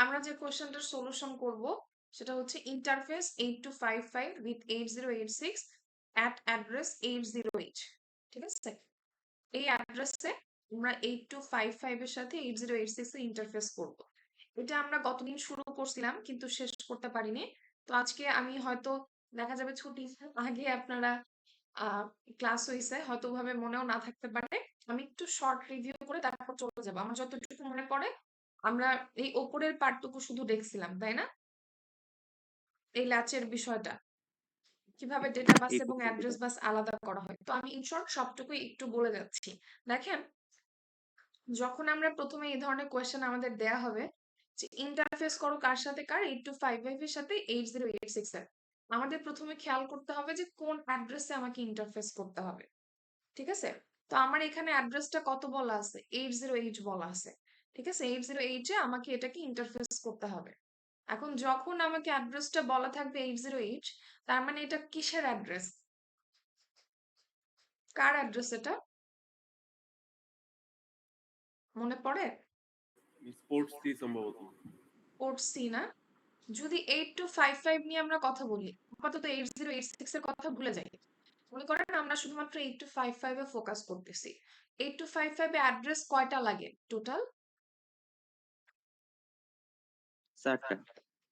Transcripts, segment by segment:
আমরা যে কোশ্চেনটার সলিউশন করব সেটা হচ্ছে interface 8255 with 8086 at address 80H। ঠিক আছে, এই অ্যাড্রেসে আমরা 8255 এর সাথে 8086 এর ইন্টারফেস করব। এটা আমরা গতদিন শুরু করছিলাম কিন্তু শেষ করতে পারিনি। তো আজকে আমি হয়তো দেখা যাবে ছুটির আগে আপনারা ক্লাস হইছে, হয়তো ভাবে মনেও না থাকতে পারে। আমি একটু শর্ট রিভিউ করে তারপর চলে যাব। আমার যতটুকু মনে পড়ে আমরা এই ওপরের পার্টটুকু শুধু দেখছিলাম, তাই না? এই ল্যাচের বিষয়টা কিভাবে ডেটা বাস এবং অ্যাড্রেস বাস আলাদা করা হয়। তো আমি ইন শর্ট সবটুকুই একটু বলে যাচ্ছি। দেখেন, যখন আমরা প্রথমে এই ধরনের কোয়েশ্চেন আমাদের দেয়া হবে যে ইন্টারফেস করো কার সাথে, কার 8255 এর সাথে 8086 এর, আমাদের প্রথমে খেয়াল করতে হবে যে কোন অ্যাড্রেসে আমাকে ইন্টারফেস করতে হবে। ঠিক আছে, তো আমার এখানে অ্যাড্রেসটা কত বলা আছে, 80H বলা আছে। ঠিক আছে, 80H এ আমাকে এটাকে ইন্টারফেস করতে হবে। এখন যখন আমাকে অ্যাড্রেসটা বলা থাকবে 80H, তার মানে এটা কিসের অ্যাড্রেস, কার অ্যাড্রেস, এটা মনে পড়ে? স্পোর্টস সি সম্ভবত। পোর্ট সি না? যদি 8255 নিয়ে আমরা কথা বলি, আপাতত 8086 এর কথা ভুলে যাই। মনে করেন আমরা শুধুমাত্র 8255 এ ফোকাস করতেছি। 8255 এ অ্যাড্রেস কয়টা লাগে টোটাল? 4টা।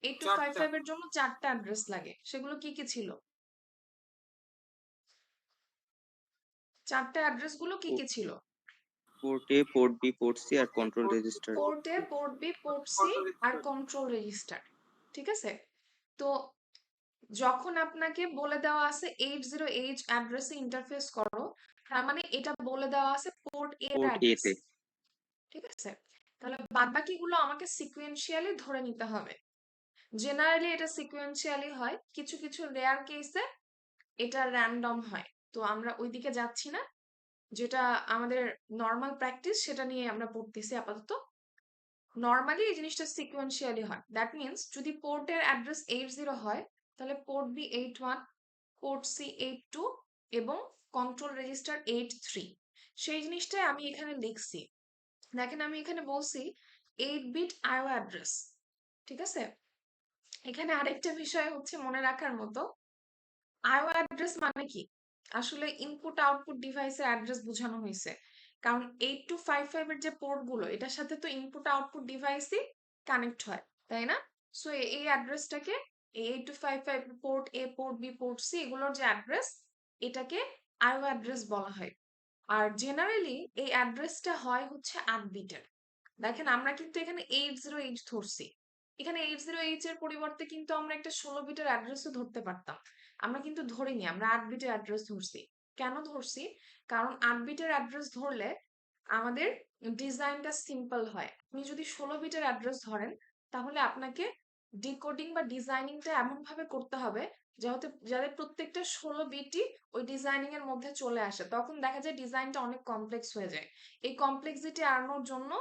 8255 এর জন্য 4টা অ্যাড্রেস লাগে। সেগুলো কি কি ছিল? 4টা অ্যাড্রেস গুলো কি কি ছিল? পোর্ট এ, পোর্ট বি, পোর্ট সি আর কন্ট্রোল রেজিস্টার। পোর্ট এ, পোর্ট বি, পোর্ট সি আর কন্ট্রোল রেজিস্টার। ঠিক আছে, তো যখন আপনাকে বলে দেওয়া আছে 80H অ্যাড্রেসে ইন্টারফেস করো, তার মানে এটা বলে দেওয়া আছে পোর্ট এর পোর্ট এ অ্যাড্রেস। তে। ঠিক আছে, তাহলে বাদবাকিগুলো আমাকে সিকুয়েন্সিয়ালি ধরে নিতে হবে। জেনারেলি এটা সিকুয়েন্সিয়ালি হয়, কিছু কিছু রেয়ার কেসে এটা র্যান্ডম হয়। তো আমরা ওইদিকে যাচ্ছি না, যেটা আমাদের নর্মাল প্র্যাকটিস সেটা নিয়ে আমরা পড়তেছি আপাতত। নর্মালি এই জিনিসটা সিকুয়েন্সিয়ালি হয়। দ্যাট মিনস যদি পোর্টের অ্যাড্রেস 80 হয়, তাহলে পোর্ট বি 81, পোর্ট সি 82 এবং কন্ট্রোল রেজিস্টার 83। সেই জিনিসটাই আমি এখানে লিখছি। দেখেন, আমি এখানে বলছি 8 বিট আইও অ্যাড্রেস। ঠিক আছে, এখানে আরেকটা বিষয় হচ্ছে মনে রাখার মতো, আইও অ্যাড্রেস মানে কি? আসলে ইনপুট আউটপুট ডিভাইসের অ্যাড্রেস বোঝানো হয়েছে। কারণ 8255 এর যে পোর্ট গুলো, এটার সাথে তো ইনপুট আউটপুট ডিভাইসই কানেক্ট হয়, তাই না? সো এই অ্যাড্রেসটাকে, এই 8255 পোর্ট এ, পোর্ট বি, পোর্ট সি এগুলোর যে অ্যাড্রেস, এটাকে আইও অ্যাড্রেস বলা হয়। আর জেনারেলি এই অ্যাড্রেসটা হয় হচ্ছে 8 বিটের। দেখেন, আমরা কিন্তু এখানে 80H ধরছি। এখানে 80H এর পরিবর্তে কিন্তু আমরা একটা 16 বিটের অ্যাড্রেসও ধরতে পারতাম। আমরা কিন্তু ধরিনি, আমরা 8 বিটের অ্যাড্রেস ধরছি। কেন ধরছি? কারণ 8 বিটের অ্যাড্রেস ধরলে আমাদের ডিজাইনটা সিম্পল হয়। আপনি যদি 16 বিটের অ্যাড্রেস ধরেন, তাহলে আপনাকে ডিকোডিং বা ডিজাইনিংটা এমন ভাবে করতে হবে যাতে প্রত্যেকটা 16 বিটই ওই ডিজাইনিং এর মধ্যে চলে আসে। তখন দেখা যায় ডিজাইনটা অনেক কমপ্লেক্স হয়ে যায়। এই কমপ্লেক্সিটি এড়ানোর জন্য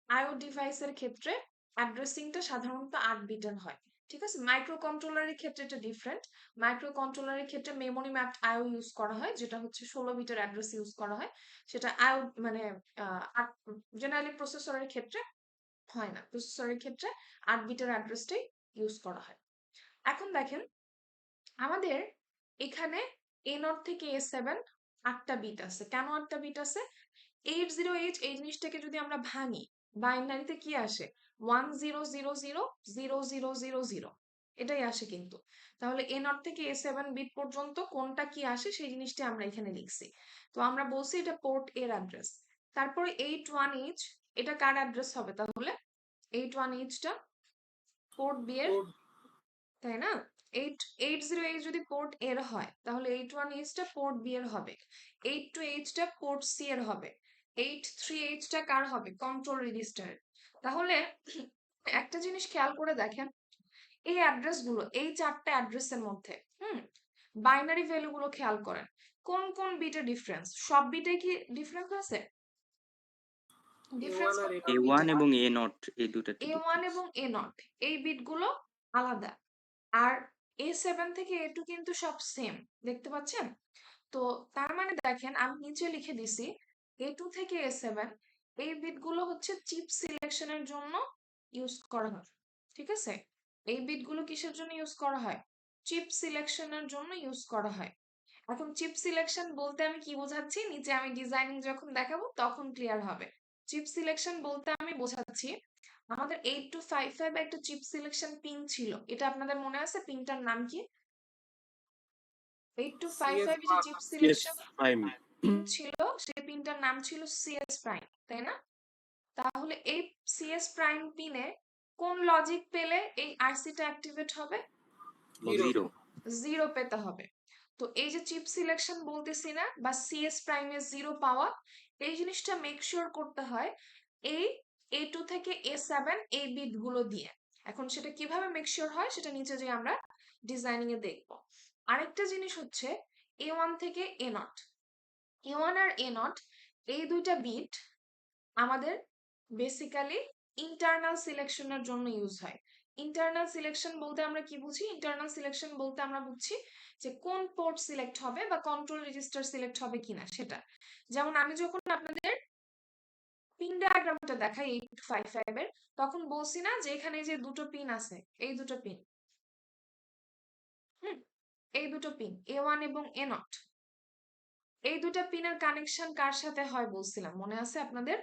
আইও ডিভাইসের ক্ষেত্রে অ্যাড্রেসিংটা সাধারণত 8 বিটের হয়। ঠিক আছে, মাইক্রো কন্ট্রোলারের ক্ষেত্রে এটা ডিফারেন্ট। মাইক্রো কন্ট্রোলারের ক্ষেত্রে মেমোরি ম্যাপড আইও ইউজ করা হয়, যেটা হচ্ছে 16 বিটের অ্যাড্রেস ইউজ করা হয়। সেটা আইও মানে জেনারেলি প্রসেসরের ক্ষেত্রে হয় না। প্রসেসরের ক্ষেত্রে 8 বিটের অ্যাড্রেসটাই ইউজ করা হয়। এখন দেখেন, আমাদের এখানে A0 থেকে A7 8টা বিট আছে। কেন 8টা বিট আছে? 80H এই জিনিসটাকে যদি আমরা ভাঙি, বাইনারিতে কি আসে? 10000000, এটাই আসে কিন্তু। তাহলে A0 থেকে A7 বিট পর্যন্ত কোনটা কি আসে সেই জিনিসটা আমরা এখানে লিখছি। তো আমরা বলছি এটা পোর্ট এর অ্যাড্রেস। তারপরে 81H, এটা কার অ্যাড্রেস হবে তাহলে? 81H টা পোর্ট বি এর, তাই না? 80H যদি পোর্ট এর হয়, তাহলে 81H টা পোর্ট বি এর হবে। 82H টা পোর্ট সি এর হবে। 83H টা কার হবে? Control register. তাহলে একটা জিনিস খেয়াল করে দেখেন, এই অ্যাড্রেস গুলো, এই 4টা অ্যাড্রেসের মধ্যে বাইনারি ভ্যালু গুলো খেয়াল করেন। কোন কোন বিটে ডিফারেন্স? সব বিটে কি ডিফারেন্স আছে? ডিফারেন্স কোন কোন A1 বিটে? এবং A0 এই দুটাতে A1 ডিফারেন্স। এবং A0 এই বিটগুলো আলাদা। আর A7 থেকে A2 কিন্তু সব সেম, দেখতে পাচ্ছেন? তো তার মানে দেখেন, আমি নিচে লিখে দিছি A2 থেকে A7 এই বিটগুলো হচ্ছে চিপ সিলেকশনের জন্য ইউজ করা হয়। ঠিক আছে, এই বিটগুলো কিসের জন্য ইউজ করা হয়? চিপ সিলেকশনের জন্য ইউজ করা হয়। এখন চিপ সিলেকশন বলতে আমি কি বোঝাচ্ছি, নিচে আমি ডিজাইনিং যখন দেখাবো তখন ক্লিয়ার হবে। চিপ সিলেকশন বলতে আমি বোঝাচ্ছি আমাদের 8255 একটা চিপ সিলেকশন পিন ছিল, এটা আপনাদের মনে আছে পিনটার নাম কি? 8255 যে chip CS selection prime. Pin ছিল সেই পিনটার নাম ছিল সিএস প্রাইম, তাই না? তাহলে এই সিএস প্রাইম পিনে কোন লজিক পেলে এই আইসিটা অ্যাক্টিভেট হবে? 0 জিরো পেতে হবে। তো এই যে চিপ সিলেকশন বলতেছি না, বা সিএস প্রাইমে জিরো পাওয়া, এই জিনিসটা মেক শিওর করতে হয় এই A2 থেকে A7 এই বিট গুলো দিয়ে। এখন সেটা কিভাবে মেক শিওর হয় সেটা নিচে যে আমরা ডিজাইনিং এ দেখব। আরেকটা জিনিস হচ্ছে A1 থেকে A0, A1 আর A0 এই দুইটা বিট আমাদের বেসিক্যালি ইন্টারনাল সিলেকশনের জন্য ইউজ হয়। ইন্টারনাল সিলেকশন বলতে আমরা কি বুঝি? ইন্টারনাল সিলেকশন বলতে আমরা বুঝছি যে কোন পোর্ট সিলেক্ট হবে বা কন্ট্রোল রেজিস্টার সিলেক্ট হবে কিনা সেটা। যেমন আমি যখন আপনাদের পিন ডায়াগ্রামটা দেখাই 8255 এর, তখন বলছি না যে এখানে যে দুটো পিন আছে, এই দুটো পিন, এই দুটো পিন A1 এবং A0, এই দুটো পিনের কানেকশন কার সাথে হয় বলছিলাম, মনে আছে আপনাদের?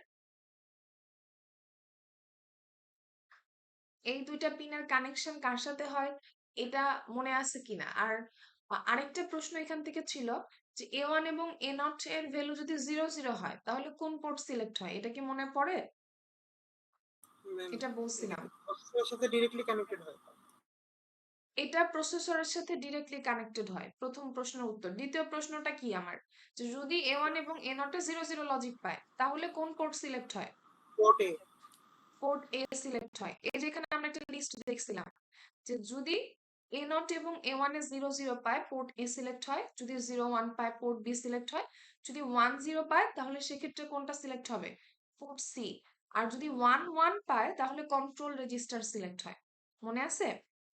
এই দুইটা পিনের কানেকশন কার সাথে হয় এটা মনে আছে কিনা? আর আরেকটা প্রশ্ন এখান থেকে ছিল যে A1 এবং A0 এর ভ্যালু যদি 00 হয় তাহলে কোন পোর্ট সিলেক্ট হয়, এটা কি মনে পড়ে? এটা বলছিলাম। প্রসেসরের সাথে ডিরেক্টলি কানেক্টেড হয়। এটা প্রসেসরের সাথে ডিরেক্টলি কানেক্টেড হয়, প্রথম প্রশ্নের উত্তর। দ্বিতীয় প্রশ্নটা কি আমার, যে যদি A1 এবং A0 এ 00 লজিক পায় তাহলে কোন পোর্ট সিলেক্ট হয়? Port A. Port A select হয়। এই যে এখানে আমরা একটা লিস্ট দেখছিলাম যে যদি A0 এবং A1 এ 00 পায় পোর্ট এ সিলেক্ট হয়, যদি 01 পায় পোর্ট বি সিলেক্ট হয়, যদি 10 পায় তাহলে সেক্ষেত্রে কোনটা সিলেক্ট হবে? Port C. আর যদি 11 পায় তাহলে কন্ট্রোল রেজিস্টার সিলেক্ট হয়। মনে আছে?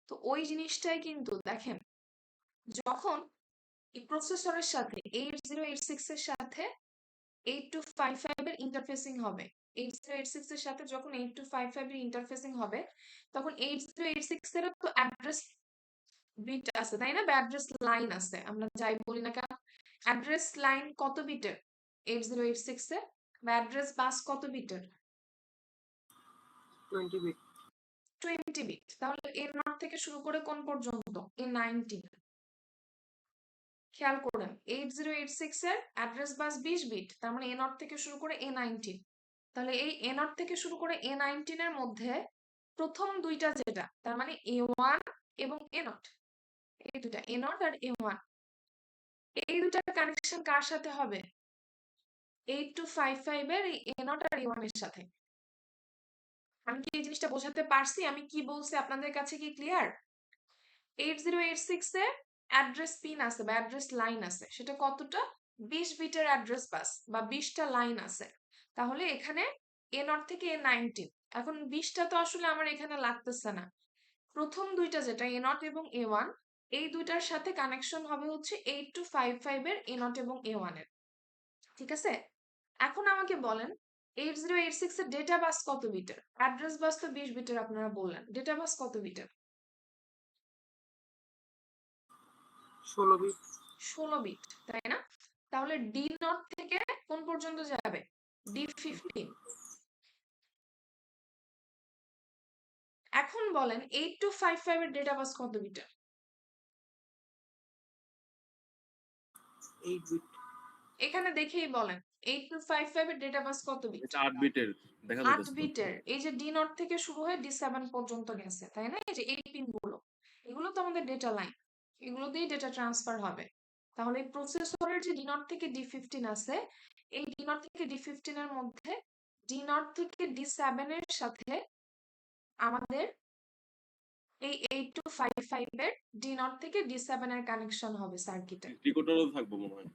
তো ওই জিনিসটাই কিন্তু দেখেন, যখন এই প্রসেসরের সাথে 8086 এর সাথে 8255 এর ইন্টারফেসিং হবে, 8086 এর সাথে যখন 8255 এর ইন্টারফেসিং হবে তখন 8086 এর তো অ্যাড্রেস বিট আছে তাই না, বা অ্যাড্রেস লাইন আছে, আমরা যাই বলি না কেন। অ্যাড্রেস লাইন কত বিটের 8086 এ, বা অ্যাড্রেস বাস কত বিটের? 20 বিট। 20 বিট। তাহলে A0 থেকে শুরু করে কোন পর্যন্ত? A19। খেয়াল করেন 8086 এর অ্যাড্রেস বাস 20 বিট, তার মানে A0 থেকে শুরু করে A19। তাহলে এই A0 থেকে শুরু করে A19 এর মধ্যে প্রথম দুইটা যেটা, তার মানে A1 এবং A0, এই দুটা A0 আর A1, এই দুটার কানেকশন কার সাথে হবে? 8255 এর এই A0 আর A1 এর সাথে। আমি কি এই জিনিসটা বোঝাতে পারছি? আমি কি বলছি আপনাদের কাছে কি ক্লিয়ার? 8086 এ অ্যাড্রেস পিন আছে বা অ্যাড্রেস লাইন আছে, সেটা কতটা? 20 বিটের অ্যাড্রেস বাস বা 20টা লাইন আছে। তাহলে এখানে A0 থেকে A19, এখন 20টা তো আসলে আমার এখানে লাগতেছে না। প্রথম দুইটা যেটা A0 এবং A1, এই দুইটার সাথে কানেকশন হবে হচ্ছে 8255 এর A0 এবং A1 এর। ঠিক আছে, এখন আমাকে বলেন 8086 এর ডেটা বাস কত বিটের? অ্যাড্রেস বাস তো 20 বিটের আপনারা বললেন, ডেটা বাস কত বিটের? 16 বিট। 16 বিট, তাই না? তাহলে D0 থেকে কোন পর্যন্ত যাবে? D15। এখন বলেন 8255 এর ডেটা বাস কত বিটের? 8 বিট। এখানে দেখেই বলেন 8255 এর ডেটা বাস কত বিট? এটা 8 বিটের দেখা 8 যাচ্ছে। বিটের। এই যে D0 থেকে শুরু হয়ে D7 পর্যন্ত গেছে, তাই না? এই যে এই পিন গুলো, এগুলো তো আমাদের ডেটা লাইন, এগুলো দিয়েই ডেটা ট্রান্সফার হবে। তাহলে প্রসেসরের যে D0 থেকে D15 আছে, এই D0 থেকে D15 এর মধ্যে D0 থেকে D7 এর সাথে আমাদের এই 8255 এর D0 থেকে D7 এর কানেকশন হবে সার্কিটে। ডিকোডারও থাকবে মনে হয়।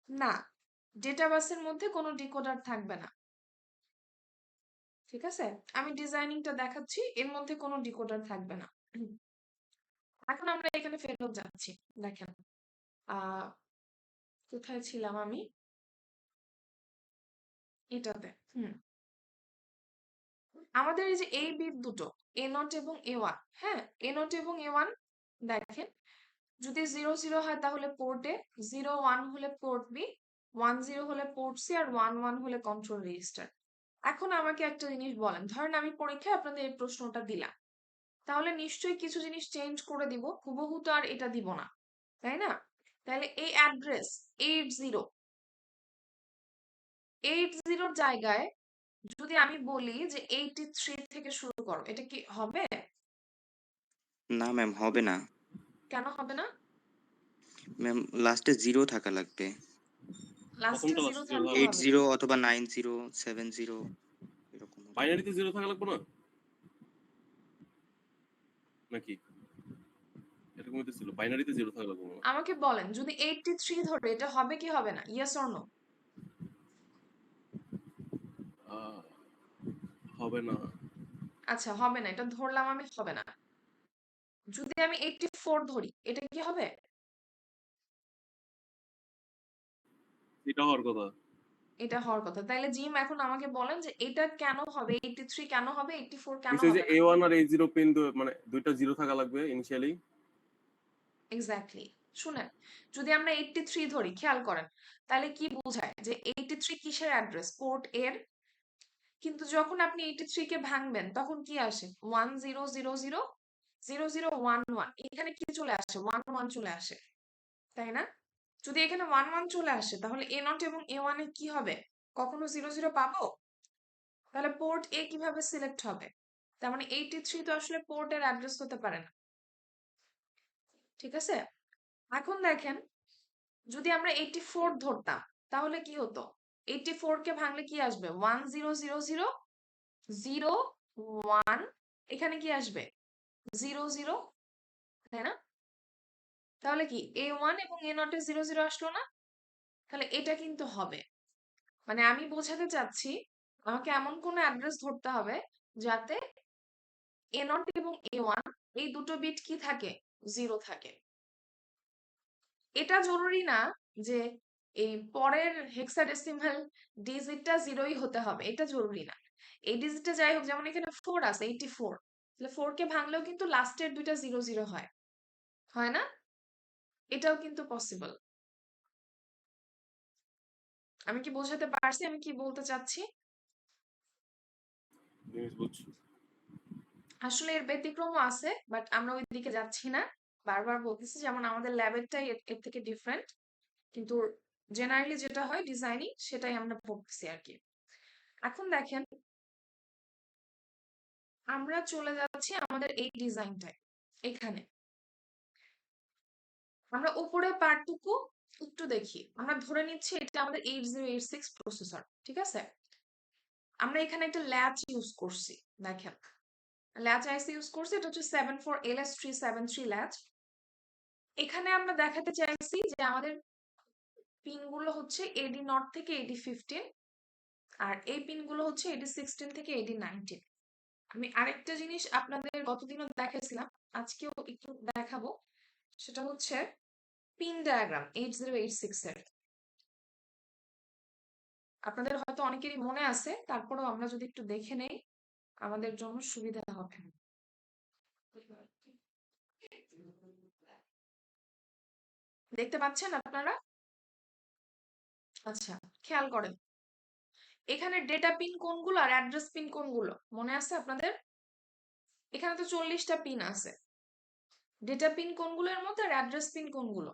না, ডেটা বাসের মধ্যে কোনো ডিকোডার থাকবে না। ঠিক আছে, আমি ডিজাইনিংটা দেখাচ্ছি, এর মধ্যে কোনো ডিকোডার থাকবে না। এখন আমরা এখানে ফেরত যাচ্ছি, দেখেন কোথায় ছিলাম আমি, এটাতে। আমাদের এই যে এই বিট দুটো এ নট এবং এ ওয়ান, হ্যাঁ, এ নট এবং এ ওয়ান দেখেন, যদি 0 0 হয় তাহলে পোর্ট এ, 0 1 হলে পোর্ট বি, 1 0 হলে পোর্ট সি, আর 1 1 হলে কন্ট্রোল রেজিস্টার। এখন আমাকে একটা জিনিস বলেন, ধরেন আমি পরীক্ষায় আপনাদের এই প্রশ্নটা দিলাম, তাহলে নিশ্চয়ই কিছু জিনিস চেঞ্জ করে দিব, হুবহু তো আর এটা দিব না, তাই না? তাহলে এই অ্যাড্রেস 80 জায়গায় যদি আমি বলি যে 83 থেকে শুরু করো, এটা কি হবে? না ম্যাম, হবে না। কেন হবে না? ম্যাম, লাস্টে 0 থাকা লাগবে। লাস্টে প্রথমটা 0 লাস্টে থাকলে হবে। 80 অথবা 90 70 এরকম হবে। বাইনারিতে 0 থাকা লাগবে না নাকি? এরকম হইতেছিল, বাইনারিতে 0 থাকা লাগবে না। আমাকে বলেন, যদি 83 ধরে এটা হবে কি হবে না? Yes or no? আহ, হবে না। আচ্ছা, হবে না, এটা ধরলাম আমি হবে না। যদি আমি 84 ধরি, এটা কি হবে? এটা হওয়ার কথা। এটা হওয়ার কথা। তাইলে জিম এখন আমাকে বলেন যে এটা কেন হবে, 83 কেন হবে, 84 কেন নিশ্চয়ই যে হবে না? A1 আর A0 পিন মানে দুইটা 0 থাকা লাগবে ইনিশিয়ালি। এক্স্যাক্টলি। শুনেন, যদি আমরা 83 ধরি, খেয়াল করেন, তাহলে কি বোঝায় যে 83 কিসের অ্যাড্রেস? পোর্ট এর। কিন্তু যখন আপনি 83 কে ভাঙবেন তখন কি আসে? 1 0 0 0 0 0 1 1, এখানে কি চলে আসে? 1 1 চলে আসে, তাই না? যদি এখানে 1 1 চলে আসে তাহলে এ নট এবং এ ওয়ান এ কি হবে? কখনো 0 0 পাবো? তাহলে পোর্ট এ কিভাবে সিলেক্ট হবে? তার মানে 83 তো আসলে পোর্টের অ্যাড্রেস হতে পারে না, ঠিক আছে? এখন দেখেন, যদি আমরা 84 ধরতাম তাহলে কি হতো? 84 কে ভাঙলে কি আসবে? 1 0 0 0 0 1, এখানে কি আসবে? 0 0, তাই না? তাহলে কি এ ওয়ান এবং এ নট এ 0 0 আসলো না? তাহলে এটা কিন্তু হবে। মানে আমি বোঝাতে চাচ্ছি, আমাকে এমন কোনো অ্যাড্রেস ধরতে হবে যাতে এ নট এবং এ ওয়ান এই দুটো বিট কি থাকে? 0 থাকে। এটা জরুরি না যে এই পরের হেক্সাডেসিমাল ডিজিটটা 0ই হতে হবে, এটা জরুরি না। এই ডিজিটটা যাই হোক, যেমন এখানে 4 আছে, 84, তাহলে 4 কে ভাঙলেও কিন্তু লাস্টের দুইটা 0 0 হয়, হয় না? এটাও কিন্তু পসিবল। আমি কি বোঝাতে পারছি আমি কি বলতে চাচ্ছি? জিনিস বুঝছি। আসলে এর ব্যতিক্রমও আছে, বাট আমরা ওই দিকে যাচ্ছি না। বারবার বলতেছি, যেমন আমাদের ল্যাবেরটাই এর থেকে ডিফারেন্ট, কিন্তু জেনারেলি যেটা হয় ডিজাইনিং সেটাই আমরা পড়তেছি আর কি। এখন দেখেন, আমরা চলে যাচ্ছি আমাদের এই ডিজাইনটায়। এখানে আমরা উপরে পার্টটুকু একটু দেখি। আমরা ধরে নিচ্ছি এটা আমাদের 8086 প্রসেসর, ঠিক আছে? আমরা এখানে একটা ল্যাচ ইউজ করছি, দেখেন, ল্যাচ আইসি ইউজ করছি, এটা হচ্ছে 74LS373 ল্যাচ। এখানে আমরা দেখাতে চাইছি যে আমাদের পিনগুলো হচ্ছে এডি নট থেকে এডি 15, আর এই পিনগুলো হচ্ছে এডি 16 থেকে এডি 19। আমি আরেকটা জিনিস আপনাদের গতদিনও দেখাইছিলাম, আজকেও একটু দেখাবো, সেটা হচ্ছে পিন ডায়াগ্রাম 8086 এর। আপনাদের হয়তো অনেকেরই মনে আছে, তারপরেও আমরা যদি একটু দেখে নেই আমাদের জন্য সুবিধা হবে। দেখতে পাচ্ছেন আপনারা? আচ্ছা, খেয়াল করেন, এখানে ডেটা পিন কোনগুলো আর অ্যাড্রেস পিন কোনগুলো মনে আছে আপনাদের? এখানে তো 40টা পিন আছে। ডেটা পিন কোনগুলো এর মধ্যে আর অ্যাড্রেস পিন কোনগুলো?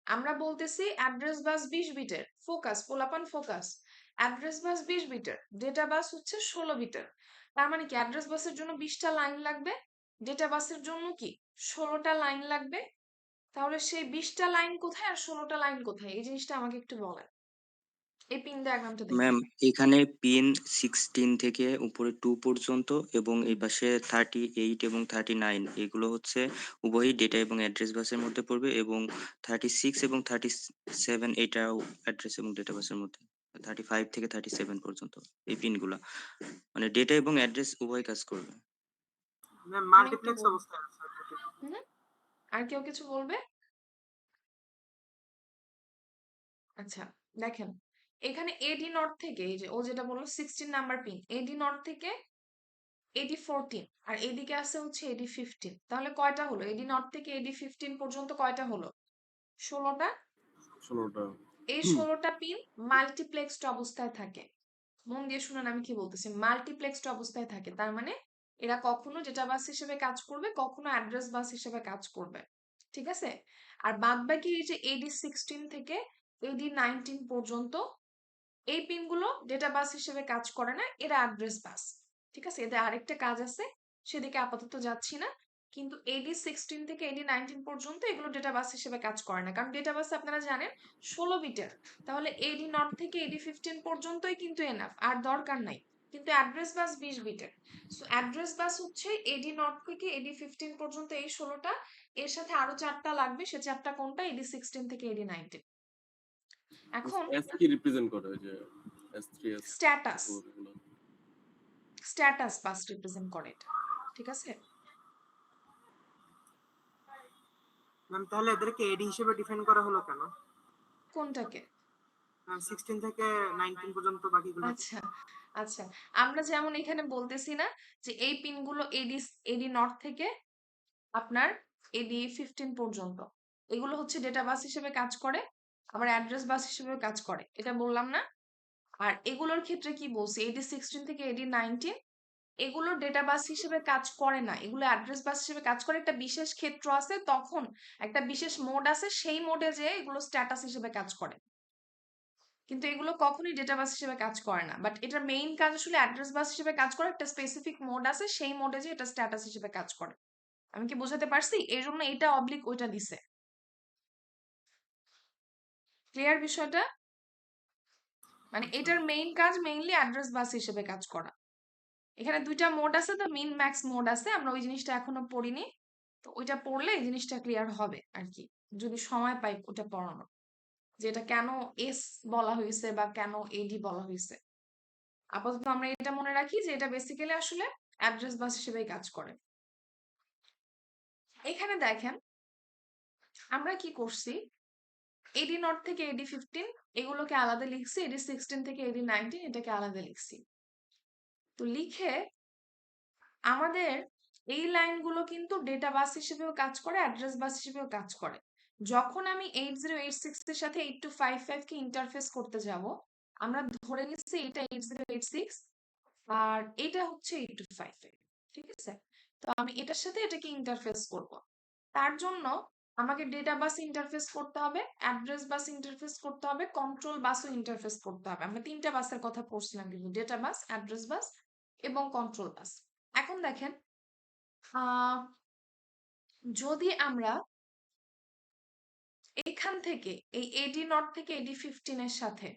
আমরা বলতেছি অ্যাড্রেস বাস 20 বিটের, ফোকাস পোলাপান ফোকাস। অ্যাড্রেস বাস 20 বিটের, ডেটা বাস হচ্ছে 16 বিটের। তার মানে কি অ্যাড্রেস বাসের জন্য 20টা লাইন লাগবে, ডেটা বাসের জন্য কি 16টা লাইন লাগবে। তাহলে সেই 20টা লাইন কোথায় আর 16টা লাইন কোথায়, এই জিনিসটা আমাকে একটু বলেন এই পিন ডায়াগ্রামটা দেখে। ম্যাম, এখানে পিন 16 থেকে উপরে 2 পর্যন্ত এবং এই পাশে 38 এবং 39 এগুলো হচ্ছে উভয়ই ডেটা এবং অ্যাড্রেস বাসের মধ্যে পড়বে, এবং 36 এবং 37 এটাও অ্যাড্রেস এবং ডেটা বাসের মধ্যে। 35 থেকে 37 পর্যন্ত এই পিনগুলা মানে ডেটা এবং অ্যাড্রেস উভয় কাজ করবে। ম্যাম আমি একটু মাল্টিপ্লেক্স বলবো। অবস্থায় আছে দুটো। হুম, আর কেউ কিছু বলবে? আচ্ছা, দেখেন, এখানে এডি নট থেকে এই যে ও যেটা বললো 16 নাম্বার পিন, এডি নট থেকে এডি 14 আর এদিকে আছে হচ্ছে এডি 15। তাহলে কয়টা হলো? এডি নট থেকে এডি 15 পর্যন্ত কয়টা হলো? 16টা। 16টা। এই 16টা পিন মাল্টিপ্লেক্সড অবস্থায় থাকে। মন দিয়ে শুনুন আমি কি বলতেছি, মাল্টিপ্লেক্সড অবস্থায় থাকে। তার মানে এরা কখনো ডেটা বাস হিসেবে কাজ করবে, কখনো অ্যাড্রেস বাস হিসেবে কাজ করবে। ঠিক আছে? আর বাদ বাকি এই যে এডি 16 থেকে এডি 19 পর্যন্ত এই পিনগুলো ডেটা বাস হিসেবে কাজ করে না, এরা অ্যাড্রেস বাস। ঠিক আছে? এদের আরেকটা কাজ আছে, সেদিকে আপাতত যাচ্ছি না। কিন্তু এডি 16 থেকে এডি 19 পর্যন্ত এগুলো ডেটা বাস হিসেবে কাজ করে না, কারণ ডেটা বাস আপনারা জানেন 16 বিটের। তাহলে এডি নট থেকে এডি 15 পর্যন্তই কিন্তু এনাফ, আর দরকার নাই। কিন্তু অ্যাড্রেস বাস 20 বিটের। সো অ্যাড্রেস বাস হচ্ছে এডি নট থেকে এডি 15 পর্যন্ত এই 16টা, এর সাথে আরো 4টা লাগবে। সে 4টা কোনটা? এডি 16 থেকে এডি 19। এখন এস কি রিপ্রেজেন্ট করে? ওই যে S3 S4 স্ট্যাটাস, এগুলো। স্ট্যাটাস বাস রিপ্রেজেন্ট করে এটা। ঠিক আছে? ম্যাম তাহলে এদেরকে এডি হিসেবে ডিফাইন করা হলো কেন? কোনটাকে? ম্যাম 16 থেকে 19 পর্যন্ত বাকিগুলো। আচ্ছা আচ্ছা, আমরা যেমন এখানে বলতেছি না যে এই পিনগুলো এডি এডি নট থেকে আপনার এডি 15 পর্যন্ত, এগুলো হচ্ছে ডেটা বাস হিসেবে কাজ করে, আবার অ্যাড্রেস বাস হিসেবে কাজ করে, এটা বললাম না? আর এগুলোর ক্ষেত্রে কি বলছি, এডি 16 থেকে এডি 19 এগুলো ডেটা বাস হিসেবে কাজ করে না, এগুলো অ্যাড্রেস বাস হিসেবে কাজ করে। একটা বিশেষ ক্ষেত্র আছে, তখন একটা বিশেষ মোড আছে, সেই মোডে যে এগুলো স্ট্যাটাস হিসেবে কাজ করে। কিন্তু এগুলো কখনোই ডেটা বাস হিসেবে কাজ করে না, বাট এটার মেইন কাজ আসলে অ্যাড্রেস বাস হিসেবে কাজ করে। একটা স্পেসিফিক মোড আছে, সেই মোডে যে এটা স্ট্যাটাস হিসেবে কাজ করে। আমি কি বোঝাতে পারছি? এই জন্য এটা অবলিক ওইটা দিছে। ক্লিয়ার বিষয়টা? মানে এটার মেইন কাজ মেইনলি অ্যাড্রেস বাস হিসেবে কাজ করা। এখানে দুইটা মোড আছে, তো মিন ম্যাক্স মোড আছে, আমরা ওই জিনিসটা এখনো পড়িনি। তো ওইটা পড়লে এই জিনিসটা ক্লিয়ার হবে আর কি, যদি সময় পাই ওটা পড়ানো, যে এটা কেন এস বলা হয়েছে বা কেন এডি বলা হয়েছে। আপাতত আমরা এটা মনে রাখি যে এটা বেসিক্যালি আসলে অ্যাড্রেস বাস হিসেবেই কাজ করে। এখানে দেখেন আমরা কি করছি, এডি নট থেকে এডি 15 এগুলোকে আলাদা লিখছি, এডি 16 থেকে এডি 19 এটাকে আলাদা লিখছি। তো লিখে আমাদের এই লাইনগুলো কিন্তু ডেটা বাস হিসেবেও কাজ করে, অ্যাড্রেস বাস হিসেবেও কাজ করে। যখন আমি 8086 এর সাথে 8255 কে ইন্টারফেস করতে যাব, আমরা ধরে নিচ্ছি এটা 8086 আর এটা হচ্ছে 8255। ঠিক আছে? তো আমি এটার সাথে এটাকে ইন্টারফেস করব। তার জন্য আমাকে ডেটা বাস ইন্টারফেস করতে হবে, অ্যাড্রেস বাস ইন্টারফেস করতে হবে, কন্ট্রোল বাসও ইন্টারফেস করতে হবে। আমরা 3টা বাসের কথা পড়ছিলাম, কিন্তু ডেটা বাস, অ্যাড্রেস বাস এবং কন্ট্রোল বাস। এখন দেখেন, যদি আমরা এখান থেকে এই এডি নট থেকে এডি 15 এর সাথে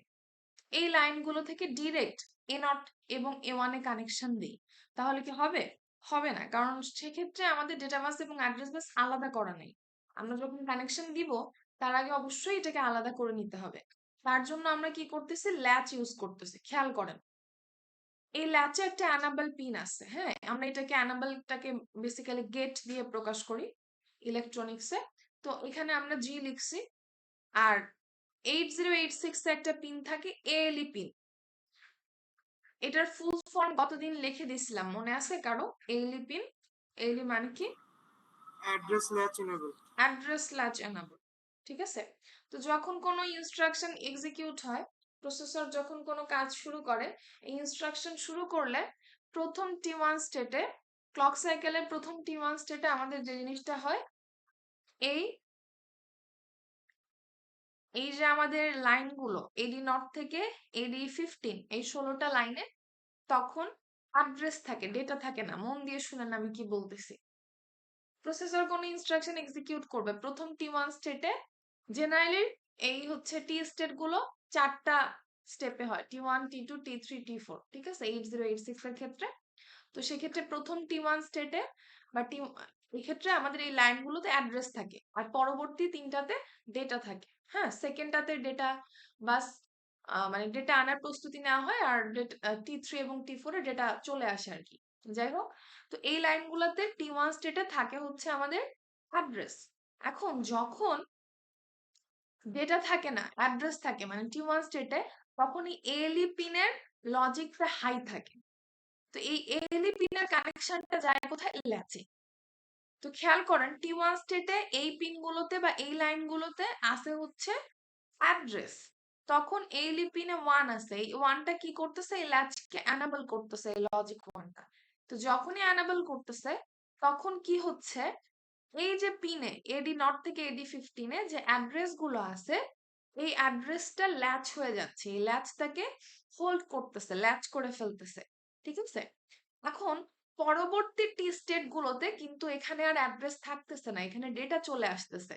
এই লাইনগুলো থেকে ডিরেক্ট এ নট এবং A1 এ কানেকশন দিই, তাহলে কি হবে? হবে না, কারণ সেক্ষেত্রে আমাদের ডেটা বাস এবং অ্যাড্রেস বাস আলাদা করা নেই। আমরা যখন কানেকশন দিব তার আগে অবশ্যই এটাকে আলাদা করে নিতে হবে। তার জন্য আমরা কি করতেছি, ল্যাচ ইউজ করতেছি। খেয়াল করেন, এই ল্যাচে একটা অ্যানাবল পিন আছে। হ্যাঁ, আমরা এটাকে অ্যানাবলটাকে বেসিক্যালি গেট দিয়ে প্রকাশ করি ইলেকট্রনিক্সে। তো এখানে আমরা জি লিখছি, আর 8086 এ একটা পিন থাকে এএলই পিন। এটার ফুল ফর্ম কতদিন লিখে দিছিলাম মনে আছে কারো? এএলই পিন, এএলই মানে কি? Address latch enable. Address latch enable. ঠিক আছে? তো যখন কোনো ইনস্ট্রাকশন এক্সিকিউট হয়, প্রসেসর যখন কোনো কাজ শুরু করে, এই ইনস্ট্রাকশন শুরু করলে প্রথম T1 স্টেটে, ক্লক সাইকেলের প্রথম T1 স্টেটে আমাদের যে জিনিসটা হয়, এই এই যে আমাদের লাইনগুলো এডি নট থেকে এডি 15 এই 16টা লাইনে তখন অ্যাড্রেস থাকে, ডেটা থাকে না। মন দিয়ে শুনেন আমি কি বলতেছি। প্রসেসর কোনো ইনস্ট্রাকশন এক্সিকিউট করবে প্রথম T1 স্টেটে। জেনারেলি এই হচ্ছে টি স্টেট গুলো 4টা স্টেপে হয়, T1 T2 T3 T4। ঠিক আছে? 8086 এর ক্ষেত্রে। তো সেক্ষেত্রে প্রথম T1 স্টেটে বা এই ক্ষেত্রে আমাদের এই লাইনগুলোতে অ্যাড্রেস থাকে, আর পরবর্তী 3টাতে ডেটা থাকে। হ্যাঁ, সেকেন্ডটাতে ডেটা বাস মানে ডেটা আনার প্রস্তুতি নেওয়া হয়, আর T3 এবং T4 এ ডেটা চলে আসে আর কি। যাই হোক, তো এই লাইনগুলোতে T1 স্টেটে থাকে হচ্ছে আমাদের অ্যাড্রেস। এখন যখন ডেটা থাকে না, অ্যাড্রেস থাকে, মানে T1 স্টেটে, তখন এই ALE পিনের লজিকটা হাই থাকে। তো এই ALE পিনের কানেকশনটা যায় কোথায়? ল্যাচে। তো খেয়াল করেন T1 স্টেটে এই পিনগুলোতে বা এই লাইনগুলোতে আছে হচ্ছে অ্যাড্রেস। তখন ALE পিনে 1 আছে, এই 1টা কি করতেছে? এই ল্যাচকে এনাবল করতেছে, এই লজিক 1টা। তো যখনই এনাবল করতেছে তখন কি হচ্ছে? এই যে পিনে AD নট থেকে AD 15 যে অ্যাড্রেস গুলো আছে, এই অ্যাড্রেসটা ল্যাচ হয়ে যাচ্ছে, এই ল্যাচটাকে হোল্ড করতেছে, ল্যাচ করে ফেলতেছে। ঠিক আছে? এখন পরবর্তী টি স্টেট গুলোতে কিন্তু এখানে আর অ্যাড্রেস থাকতেছে না, এখানে ডেটা চলে আসতেছে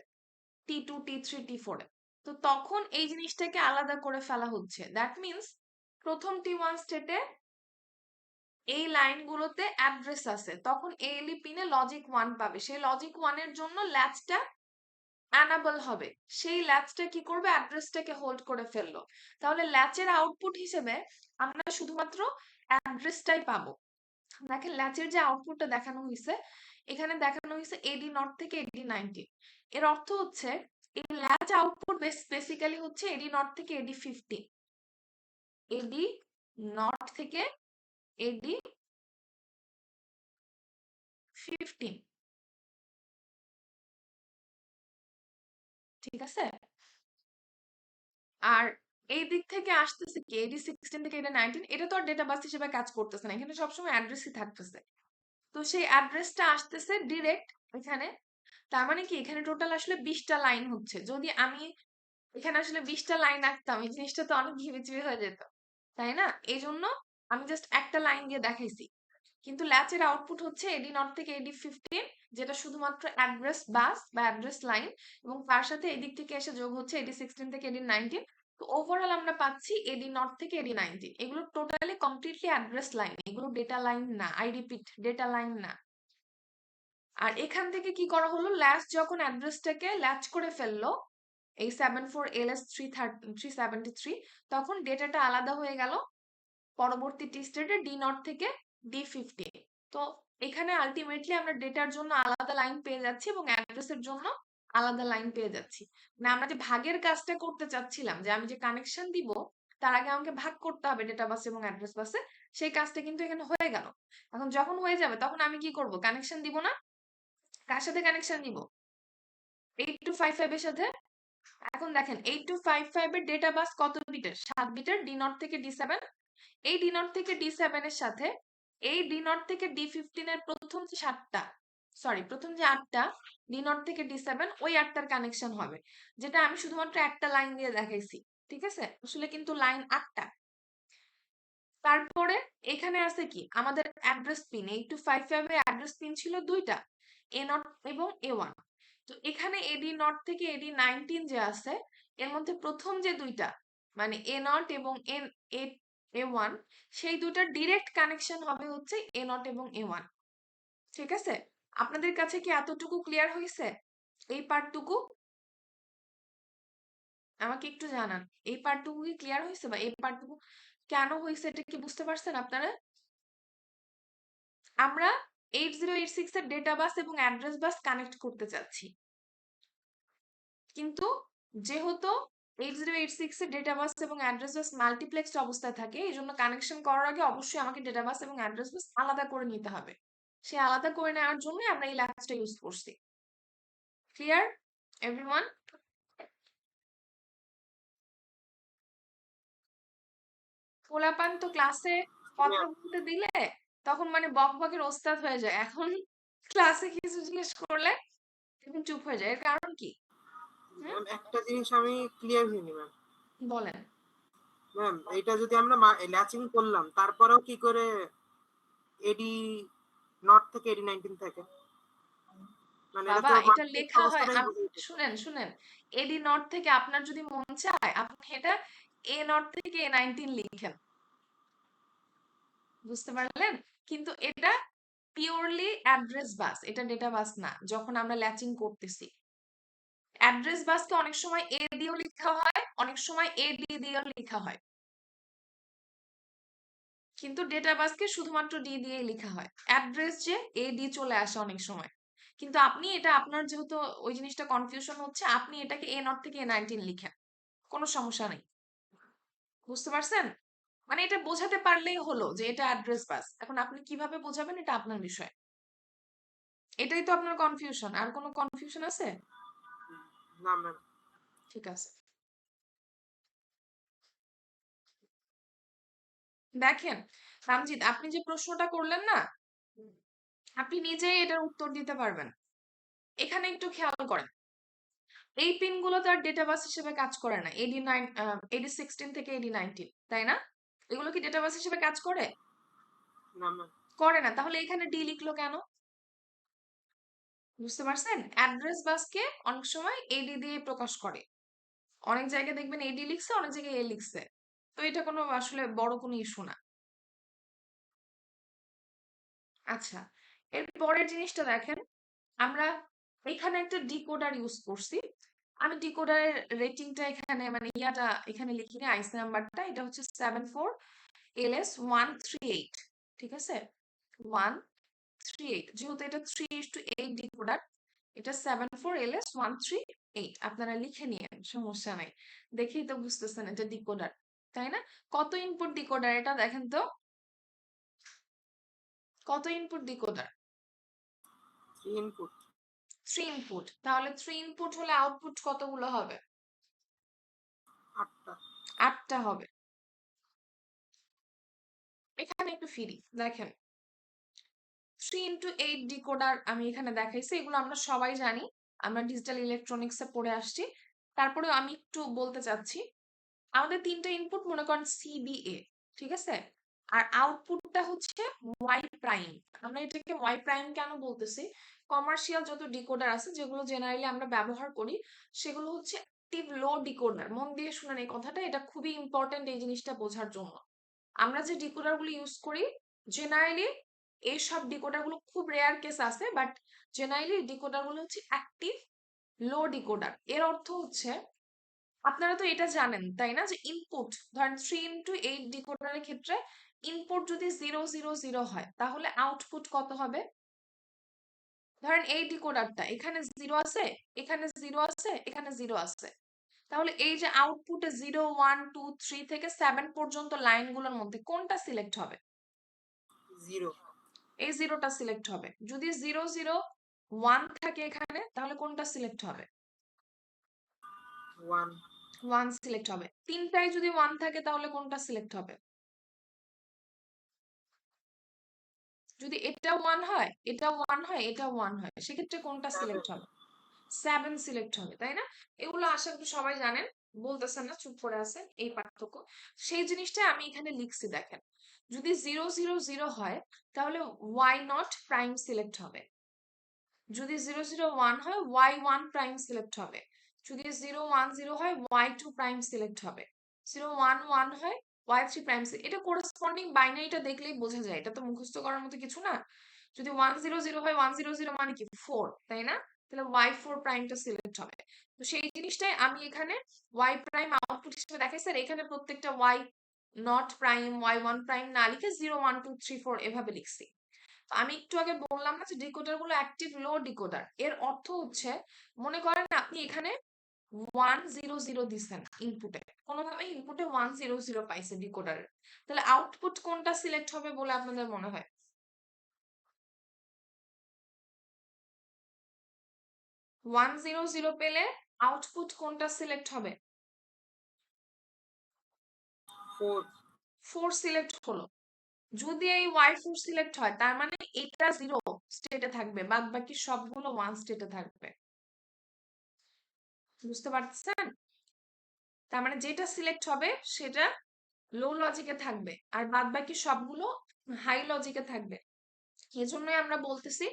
T2 T3 T4 এ। তো তখন এই জিনিসটাকে আলাদা করে ফেলা হচ্ছে। দ্যাট মিনস প্রথম T1 স্টেটে এই লাইনগুলোতে অ্যাড্রেস আছে, তখন ALE পিনে লজিক 1 পাবে, সেই লজিক 1 এর জন্য ল্যাচটা অ্যানাবল হবে, সেই ল্যাচটা কি করবে? অ্যাড্রেসটাকে হোল্ড করে ফেললো। তাহলে ল্যাচের আউটপুট হিসেবে আমরা শুধুমাত্র অ্যাড্রেসটাই পাবো। দেখেন ল্যাচের যে আউটপুটটা দেখানো হয়েছে, এখানে দেখানো হয়েছে AD নট থেকে AD 19। এর অর্থ হচ্ছে এই ল্যাচ আউটপুট বেসিক্যালি হচ্ছে AD নট থেকে AD 15, AD নট থেকে AD 15। ঠিক আছে? আর এই দিক থেকে আসতেছে কি AD 16 থেকে AD 19, এটা তো আর ডেটা বাস হিসেবে কাজ করতেছে না, এখানে সবসময় অ্যাড্রেসই থাকতেছে। তো সেই অ্যাড্রেসটা আসতেছে ডিরেক্ট এখানে। তার মানে কি এখানে টোটাল আসলে 20টা লাইন হচ্ছে। যদি আমি এখানে আসলে 20টা লাইন আঁকতাম, এই জিনিসটা তো অনেক ঘিবিচিবি হয়ে যেত, তাই না? এই জন্য আমি জাস্ট একটা লাইন দিয়ে দেখাইছি। কিন্তু ল্যাচের আউটপুট হচ্ছে AD নট থেকে AD 15, যেটা শুধুমাত্র অ্যাড্রেস বাস বা অ্যাড্রেস লাইন, এবং তার সাথে এদিক থেকে এসে যোগ হচ্ছে AD 16 থেকে AD 19। তো ওভারঅল আমরা পাচ্ছি AD নট থেকে AD 19। এগুলো টোটালি কমপ্লিটলি অ্যাড্রেস লাইন, এগুলো ডেটা লাইন না। আই রিপিট, ডেটা লাইন না। আর এখান থেকে কি করা হলো? ল্যাচ যখন অ্যাড্রেসটাকে ল্যাচ করে ফেললো এই 74LS373, তখন ডেটাটা আলাদা হয়ে গেল পরবর্তী টি স্টেটে D নট থেকে D15। তো এখানে আলটিমেটলি আমরা ডেটার জন্য আলাদা লাইন পেয়ে যাচ্ছি এবং অ্যাড্রেসের জন্য আলাদা লাইন পেয়ে যাচ্ছি। মানে আমরা যে ভাগের কাজটা করতে চাচ্ছিলাম, যে আমি যে কানেকশন দিব তার আগে আমাকে ভাগ করতে হবে ডেটা বাসে এবং অ্যাড্রেস বাসে, সেই কাজটা কিন্তু এখানে হয়ে গেল। এখন যখন হয়ে যাবে তখন আমি কি করব? কানেকশন দিব না? কার সাথে কানেকশন দিব? 8255 এর সাথে। এখন দেখেন 8255 এর ডেটা বাস কত বিটের? 7 বিটের, D নট থেকে D7। এই D নট থেকে D7 এর সাথে এই D নট থেকে D15 এর প্রথম যে 7টা, সরি প্রথম যে 8টা D নট থেকে D7, ওই 8টার কানেকশন হবে, যেটা আমি শুধুমাত্র একটা লাইন দিয়ে দেখাইছি। ঠিক আছে? আসলে কিন্তু লাইন 8টা। তারপরে এখানে আছে কি আমাদের অ্যাড্রেস পিন। 8255 এর অ্যাড্রেস পিন ছিল দুইটা, A0 এবং A1। তো এখানে AD নট থেকে AD 19 যে আছে, এর মধ্যে প্রথম যে দুইটা মানে A0 এবং A1, সেই দুইটার ডিরেক্ট কানেকশন হবে হচ্ছে A0 এবং A1। ঠিক আছে? আপনাদের কাছে কি এতটুকু ক্লিয়ার হয়েছে? এই পার্টটুকু আমাকে একটু জানান, এই পার্টটুকু কি ক্লিয়ার হয়েছে, বা এই পার্টটুকু কেন হয়েছে এটা কি বুঝতে পারছেন আপনারা? আমরা 8086 এর ডেটা বাস এবং অ্যাড্রেস বাস কানেক্ট করতে চাচ্ছি, কিন্তু যেহেতু 8086 এর ডেটা বাস এবং অ্যাড্রেস বাস মাল্টিপ্লেক্সড অবস্থায় থাকে, এই জন্য কানেকশন করার আগে অবশ্যই আমাকে ডেটা বাস এবং অ্যাড্রেস বাস আলাদা করে নিতে হবে। সে আলাদা করে নেওয়ার জন্য আমরা এই ল্যাচটা ইউজ করছি। Clear everyone? পোলাপান তো ক্লাসে কথা বলতে দিলে তখন মানে বকবকের ওস্তাদ হয়ে যায়, এখন ক্লাসে কিছু জিজ্ঞেস করলে এখন চুপ হয়ে যায়। এর কারণ কি? ম্যাম একটা জিনিস আমি ক্লিয়ার হইনি ম্যাম। বলেন। ম্যাম এটা যদি আমরা ল্যাচিং করলাম তারপরেও কি করে এডি নট থেকে এডি 19 থাকে? মানে এটা বাবা তো এটা বাস্তব লেখা হয়, অবস্থাটাই বোঝা যাচ্ছে। শুনেন শুনেন, AD নট থেকে আপনার যদি মন চায় আপনি এটা A নট থেকে A19 লিখেন, বুঝতে পারলেন? কিন্তু এটা পিওরলি অ্যাড্রেস বাস, এটা ডেটা বাস না। যখন আমরা ল্যাচিং করতেছি অ্যাড্রেস বাসকে অনেক সময় A দিয়েও লেখা হয়, অনেক সময় AD দিয়েও লেখা হয়, কিন্তু ডেটা বাসকে শুধুমাত্র D দিয়েই লেখা হয়। অ্যাড্রেস যে AD চলে আসে অনেক সময়, কিন্তু আপনি এটা আপনার যেহেতু ওই জিনিসটা কনফিউশন হচ্ছে, আপনি এটাকে A নট থেকে A19 লিখেন, কোনো সমস্যা নেই। বুঝতে পারছেন? মানে এটা বোঝাতে পারলেই হলো যে এটা অ্যাড্রেস বাস। এখন আপনি কিভাবে বোঝাবেন এটা আপনার বিষয়। এটাই তো আপনার কনফিউশন। আর কোনো কনফিউশন আছে? না ম্যাম। ঠিক আছে। দেখেন রামজিৎ, আপনি যে প্রশ্নটা করলেন না, আপনি নিজেই এটার উত্তর দিতে পারবেন। এখানে একটু খেয়াল করেন, এই পিনগুলো তো আর ডেটা বাস হিসেবে কাজ করে না। এডি 16 থেকে এডি 19, তাই না? এগুলো কি ডেটা বাস হিসেবে কাজ করে? না ম্যাম। করে না। তাহলে এখানে ডি লিখলো কেন? বুঝতে পারছেন? অ্যাড্রেস বাসকে অনেক সময় এডি দিয়ে প্রকাশ করে। অনেক জায়গায় দেখবেন এডি লিখছে, অনেক জায়গায় এ লিখছে। তো এটা কোনো আসলে বড় কোনো ইস্যু না। আচ্ছা, এর পরের জিনিসটা দেখেন, আমরা এখানে একটা ডিকোডার ইউজ করছি। আমি ডিকোডারের রেটিংটা এখানে মানে ইয়াটা এখানে লিখিনি, আইসি নাম্বারটা এটা হচ্ছে 74LS138, ঠিক আছে? 138, যেহেতু এটা 3:8 ডিকোডার, এটা 74LS138 আপনারা লিখে নিয়েন, সমস্যা নাই। দেখেই তো বুঝতেছেন এটা ডিকোডার, তাই না? কত ইনপুট ডিকোডার এটা দেখেন তো, কত ইনপুট ডিকোডার? 3 ইনপুট। 3 ইনপুট। তাহলে 3 ইনপুট হলে আউটপুট কতগুলো হবে? 8টা। 8টা হবে। এখানে একটু ফিরি, দেখেন 3x8 ডিকোডার আমি এখানে দেখাইছি, এগুলো আমরা সবাই জানি, আমরা ডিজিটাল ইলেকট্রনিক্সে পড়ে আসছি। তারপরে আমি একটু বলতে চাচ্ছি, আমাদের 3টা ইনপুট মনে করেন সিবিএ, ঠিক আছে? আর আউটপুটটা হচ্ছে ওয়াই প্রাইম। আমরা এটাকে ওয়াই প্রাইম কেন বলতেছি? কমার্শিয়াল যত ডিকোডার আছে যেগুলো জেনারেলি আমরা ব্যবহার করি, সেগুলো হচ্ছে অ্যাক্টিভ লো ডিকোডার। মন দিয়ে শুনেন এই কথাটা, এটা খুবই ইম্পর্টেন্ট এই জিনিসটা বোঝার জন্য। আমরা যে ডিকোডার গুলো ইউজ করি জেনারেলি, এইসব ডিকোডার গুলো খুব রেয়ার কেস আছে, বাট জেনারেলি ডিকোডার গুলো হচ্ছে অ্যাক্টিভ লো ডিকোডার। এর অর্থ হচ্ছে, আপনারা তো এটা জানেন তাই না, যে ইনপুট ধরেন 3x8 ডিকোডারের ক্ষেত্রে ইনপুট যদি 000 হয় তাহলে আউটপুট কত হবে? ধরেন এই ডিকোডারটা এখানে 0 আছে, এখানে 0 আছে, এখানে 0 আছে, তাহলে এই যে আউটপুটে 0 1 2 3 থেকে 7 পর্যন্ত লাইনগুলোর মধ্যে কোনটা সিলেক্ট হবে? 0। এই 0টা সিলেক্ট হবে। যদি 0 0 1 থাকে এখানে তাহলে কোনটা সিলেক্ট হবে? 1। 1 সিলেক্ট হবে। তিনটায় যদি 1 থাকে তাহলে কোনটা সিলেক্ট হবে? যদি এটা 1 হয়, এটা 1 হয়, এটা 1 হয়, সেক্ষেত্রে কোনটা 7। সিলেক্ট হবে? 7 সিলেক্ট হবে, তাই না? এগুলো আশা করি সবাই জানেন, বলতেছেন না, চুপ করে আছেন, এই পার্থক্য। সেই জিনিসটা আমি এখানে লিখছি, দেখেন যদি 000 হয় তাহলে ওয়াই নট প্রাইম সিলেক্ট হবে। যদি 001 হয় y1 প্রাইম সিলেক্ট হবে। যদি 010 হয় y2 প্রাইম সিলেক্ট হবে। 011 হয় y3 প্রাইম। এটা কোরেসপন্ডিং বাইনারিটা দেখলেই বোঝা যায়, এটা তো মুখস্থ করার মতো কিছু না। যদি 100 হয় 100 মানে কি 4, তাই না? তাহলে y4 প্রাইমটা সিলেক্ট হবে। তো সেই জিনিসটাই আমি এখানে y প্রাইম আউটপুট হিসেবে দেখাই। স্যার এখানে প্রত্যেকটা y not prime y1 prime না লিখে 0 1 2 3 4 এভাবে লিখছি। আমি একটু আগে বললাম না যে ডিকোডার গুলো অ্যাক্টিভ লো ডিকোডার, এর অর্থ হচ্ছে মনে করেন আপনি এখানে 100 দিচ্ছেন ইনপুটে, কোনোভাবে ইনপুটে 100 পাইছে ডিকোডারের, তাহলে আউটপুট কোনটা সিলেক্ট হবে বলে আপনাদের মনে হয়? 100 পেলে আউটপুট কোনটা সিলেক্ট হবে? 4। 4 সিলেক্ট হলো। যদি এই y4 সিলেক্ট হয় তার মানে এটা 0 স্টেটে থাকবে, বাদ বাকি সবগুলো 1 স্টেটে থাকবে। বুঝতে পারছেন? তার মানে যেটা সিলেক্ট হবে সেটা লো লজিকে থাকবে আর বাদ বাকি সবগুলো হাই লজিকে থাকবে। এজন্যই আমরা বলতেছি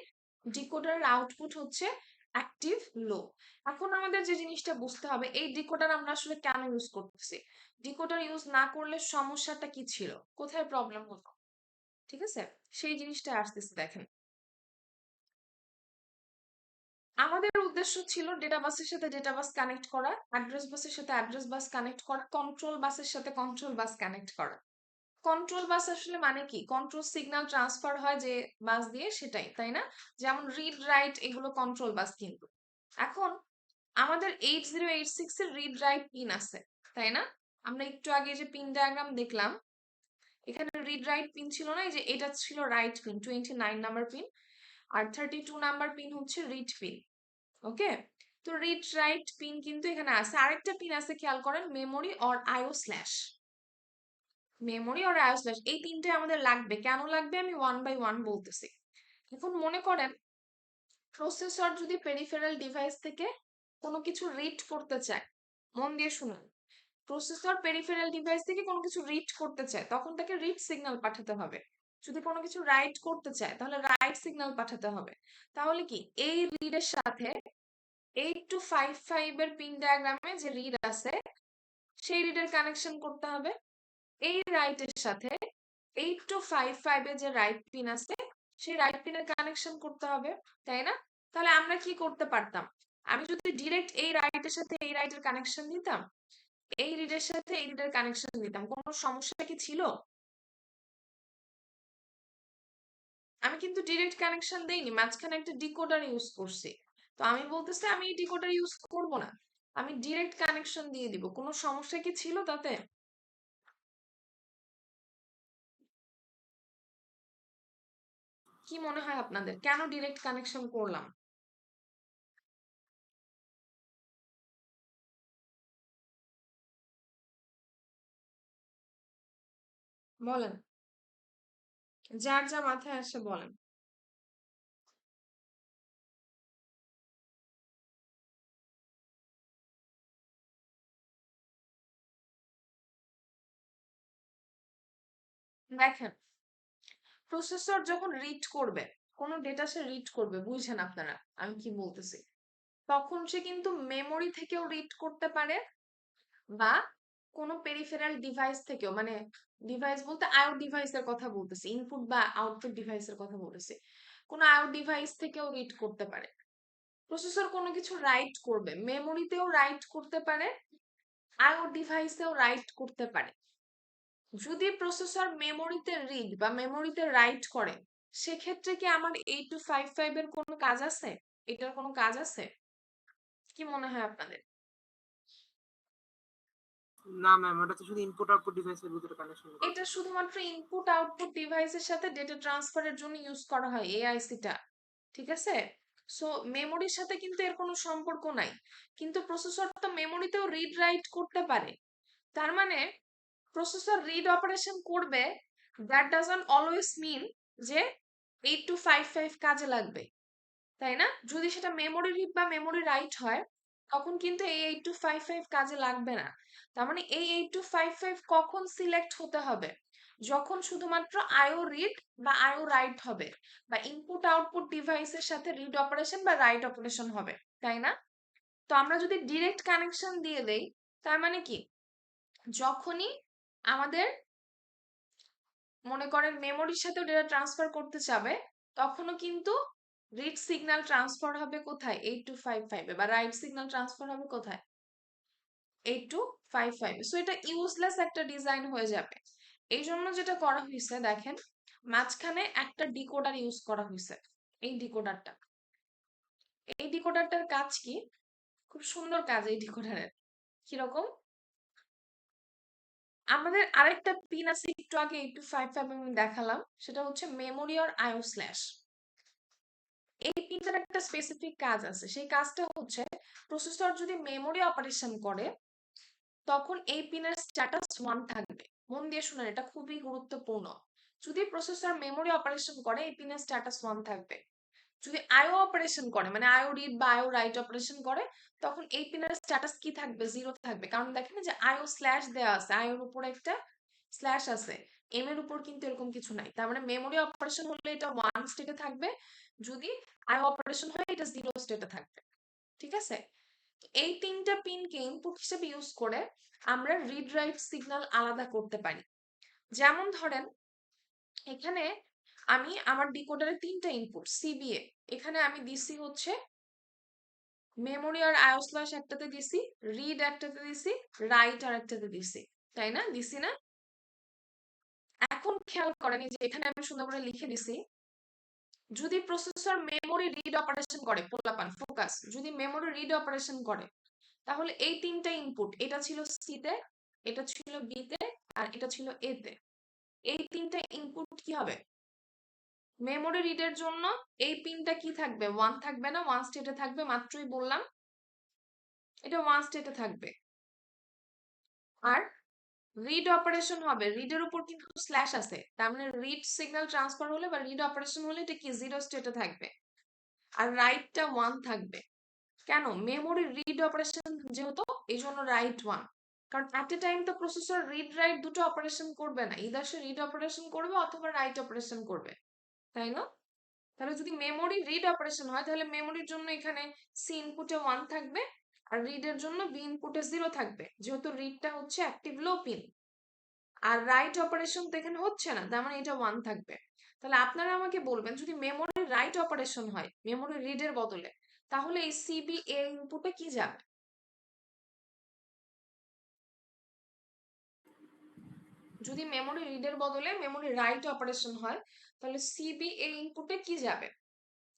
ডিকোডারের আউটপুট হচ্ছে অ্যাক্টিভ লো। এখন আমাদের যে জিনিসটা বুঝতে হবে, এই ডিকোডার আমরা আসলে কেন ইউজ করতেছি? ডিকোডার ইউজ না করলে সমস্যাটা কি ছিল, কোথায় প্রবলেম হতো, ঠিক আছে? সেই জিনিসটা আসতেছে, দেখেন আমাদের উদ্দেশ্য ছিল ডেটা বাসের সাথে ডেটা বাস কানেক্ট করা, অ্যাড্রেস বাসের সাথে অ্যাড্রেস বাস কানেক্ট করা, কন্ট্রোল বাসের সাথে কন্ট্রোল বাস কানেক্ট করা। কন্ট্রোল বাস আসলে মানে কি? কন্ট্রোল সিগন্যাল ট্রান্সফার হয় যে বাস দিয়ে, সেটাই, তাই না? যেমন রিড রাইট এগুলো কন্ট্রোল বাস। কিন্তু এখন আমাদের 8086 এর রিড রাইট পিন আছে, তাই না? আমরা একটু আগে যে পিন ডায়াগ্রাম দেখলাম, এখানে রিড রাইট পিন ছিল না, এই যে এটা ছিল রাইট পিন 29 নাম্বার পিন, আর 32 নাম্বার পিন হচ্ছে রিড পিন। ওকে, তো রিড রাইট পিন কিন্তু এখানে আছে। আরেকটা পিন আছে, খেয়াল করেন, memory or IO slash. Memory or IO slash, এই তিনটে আমাদের লাগবে। কেন লাগবে আমি 1 বাই 1 বলতেছি। এখন মনে করেন প্রসেসর যদি পেরিফেরাল ডিভাইস থেকে কোনো কিছু রিড করতে চায়, মন দিয়ে শুনুন, প্রসেসর পেরিফেরাল ডিভাইস থেকে কোনো কিছু রিড করতে চায়, তখন তাকে রিড সিগন্যাল পাঠাতে হবে। যদি কোনো কিছু রাইট করতে চায় তাহলে রাইট সিগন্যাল পাঠাতে হবে। তাহলে কি এই রিডের সাথে 8255 এর পিন ডায়াগ্রামে যে রিড আছে সেই রিডের কানেকশন করতে হবে, এই রাইটের সাথে 8255 এর যে রাইট পিন আছে সেই রাইট পিনের কানেকশন করতে হবে, তাই না? তাহলে আমরা কি করতে পারতাম, আমি যদি ডিরেক্ট এই রাইটের সাথে এই রাইটের কানেকশন দিতাম, এই রিডের সাথে এই রিডের কানেকশন দিতাম, কোনো সমস্যা কি ছিল? আমি কিন্তু ডিরেক্ট কানেকশন দেইনি, মাঝখানে একটা ডিকোডার ইউজ করছি। তো আমি বলতেছি আমি এই ডিকোডার ইউজ করব না, আমি ডিরেক্ট কানেকশন দিয়ে দিব। কোনো সমস্যা কি ছিল তাতে? কি মনে হয় আপনাদের, কেন ডিরেক্ট কানেকশন করলাম? বলেন, যার যা মাথায় আসে বলেন। দেখেন, প্রসেসর যখন রিড করবে, কোনো ডেটা সে রিড করবে, বুঝছেন আপনারা আমি কি বলতেছি, তখন সে কিন্তু মেমোরি থেকেও রিড করতে পারে, বা কোনো পেরিফেরাল ডিভাইস থেকেও, মানে ডিভাইস বলতে আইও ডিভাইসের কথা বলতেছি, ইনপুট বা আউটপুট ডিভাইসের কথা বলতেছি, কোনো আইও ডিভাইস থেকেও রিড করতে পারে। প্রসেসর কোনো কিছু রাইট করবে, মেমোরিতেও রাইট করতে পারে, আইও ডিভাইসেও রাইট করতে পারে। যদি প্রসেসর মেমোরিতে রিড বা মেমোরিতে রাইট করে, সেক্ষেত্রে কি আমার 8255 এর কোনো কাজ আছে? এটার কোনো কাজ আছে? কি মনে হয় আপনাদের? না ম্যাম, ওটা তো শুধু ইনপুট আউটপুট ডিভাইসের ভিতরে কানেকশন করা। এটা শুধুমাত্র ইনপুট আউটপুট ডিভাইসের সাথে ডেটা ট্রান্সফারের জন্য ইউজ করা হয় এই আইসিটা, ঠিক আছে? সো মেমোরির সাথে কিন্তু এর কোনো সম্পর্ক নাই। কিন্তু প্রসেসর তো মেমোরিতেও রিড রাইট করতে পারে, তার মানে প্রসেসর রিড অপারেশন করবে, দ্যাট ডাজন্ট অলওয়েজ মিন যে 8255 কাজে লাগবে, তাই না? যদি সেটা মেমোরি রিড বা মেমোরি রাইট হয়, তখন কিন্তু এই 8255 কাজে লাগবে না। তার মানে এই 8255 কখন সিলেক্ট হতে হবে, যখন শুধুমাত্র আইও রিড বা আইও রাইট হবে, বা ইনপুট আউটপুট ডিভাইসের সাথে রিড অপারেশন বা রাইট অপারেশন হবে, তাই না? তো আমরা যদি ডিরেক্ট কানেকশন দিয়ে দেই, তার মানে কি, যখনই আমাদের মনে করেন মেমোরির সাথেও ডেটা ট্রান্সফার করতে চাবে, তখনও কিন্তু রিড সিগন্যাল ট্রান্সফার হবে কোথায়? 8255 এ, বা রাইট সিগন্যাল ট্রান্সফার হবে কোথায়? 8255 এ। সো এটা ইউজলেস একটা ডিজাইন হয়ে যাবে। এই জন্য যেটা করা হয়েছে দেখেন, মাঝখানে একটা ডিকোডার ইউজ করা হয়েছে, এই ডিকোডারটা। এই ডিকোডারটার কাজ কি? খুব সুন্দর কাজ এই ডিকোডারের। কিরকম? আমাদের আরেকটা পিন আছে, একটু আগে 8255 আমি দেখালাম, সেটা হচ্ছে মেমোরি অর আইও স্ল্যাশ। এই পিনটার একটা স্পেসিফিক কাজ আছে, সেই কাজটা হচ্ছে প্রসেসর যদি মেমোরি অপারেশন করে, তখন এই পিনের স্ট্যাটাস 1 থাকবে। মন দিয়ে শুনেন, এটা খুবই গুরুত্বপূর্ণ। যদি প্রসেসর মেমোরি অপারেশন করে, এই পিনের স্ট্যাটাস 1 থাকবে। যদি আইও অপারেশন করে, মানে আইও রিড বা আইও রাইট অপারেশন করে, তখন এই পিনের স্ট্যাটাস কি থাকবে? 0 থাকবে। কারণ দেখেন যে আইও স্ল্যাশ দেওয়া আছে, আইওর উপর একটা স্ল্যাশ আছে, এম এর উপর কিন্তু এরকম কিছু নাই। তার মানে মেমোরি অপারেশন হলে এটা 1 স্টেটে থাকবে, যদি আইও অপারেশন হয় এটা 0 স্টেটে থাকবে, ঠিক আছে? এই তিনটা পিনকে ইনপুট হিসেবে ইউজ করে আমরা রিড রাইট সিগন্যাল আলাদা করতে পারি। যেমন ধরেন, এখানে আমি আমার ডিকোডারে 3টা ইনপুট সিবিএ, এখানে আমি দিছি হচ্ছে মেমোরি আর আইও স্ল্যাশ একটাতে দিছি, রিড একটাতে দিছি, রাইট আর একটাতে দিছি, তাই না? দিছি না? এখন খেয়াল করেন যে এখানে আমি সুন্দর করে লিখে দিছি, যদি প্রসেসর মেমোরি রিড অপারেশন করে, পোলাপান ফোকাস, যদি মেমোরি রিড অপারেশন করে, তাহলে এই 3টা ইনপুট, এটা ছিল সিতে, এটা ছিল বি তে, আর এটা ছিল এ তে। এই তিনটা ইনপুট কি হবে? মেমোরি রিডের জন্য এই পিনটা কি থাকবে? 1 থাকবে না, 1 স্টেটে থাকবে, মাত্রই বললাম এটা 1 স্টেটে থাকবে। আর রিড অপারেশন হবে, রিডের উপর কিন্তু স্ল্যাশ আছে, তার মানে রিড সিগন্যাল ট্রান্সফার হলে বা রিড অপারেশন হলে এটা কি 0 স্টেটে থাকবে, আর রাইটটা 1 থাকবে। কেন? মেমোরি রিড অপারেশন যেহেতু, এই জন্য রাইট 1। কারণ অ্যাট এ টাইম তো প্রসেসর রিড রাইট দুটো অপারেশন করবে না, ইদার সে রিড অপারেশন করবে অথবা রাইট অপারেশন করবে, তাই না? তাহলে যদি মেমোরি রিড অপারেশন হয় তাহলে মেমোরির জন্য এখানে সি ইনপুটে 1 থাকবে আর রিডের জন্য বি ইনপুটে 0 থাকবে, যেহেতু রিডটা হচ্ছে অ্যাক্টিভ লো পিন। আর রাইট অপারেশন তো এখানে হচ্ছে না, তার মানে এটা 1 থাকবে। তাহলে আপনারা আমাকে বলবেন, যদি মেমোরি রাইট অপারেশন হয় মেমোরি রিডের বদলে, তাহলে এই সিবি এ ইনপুটে কি যাবে? যদি মেমোরি রিডের বদলে মেমোরি রাইট অপারেশন হয় তাহলে সিবি এ ইনপুটে কি যাবে?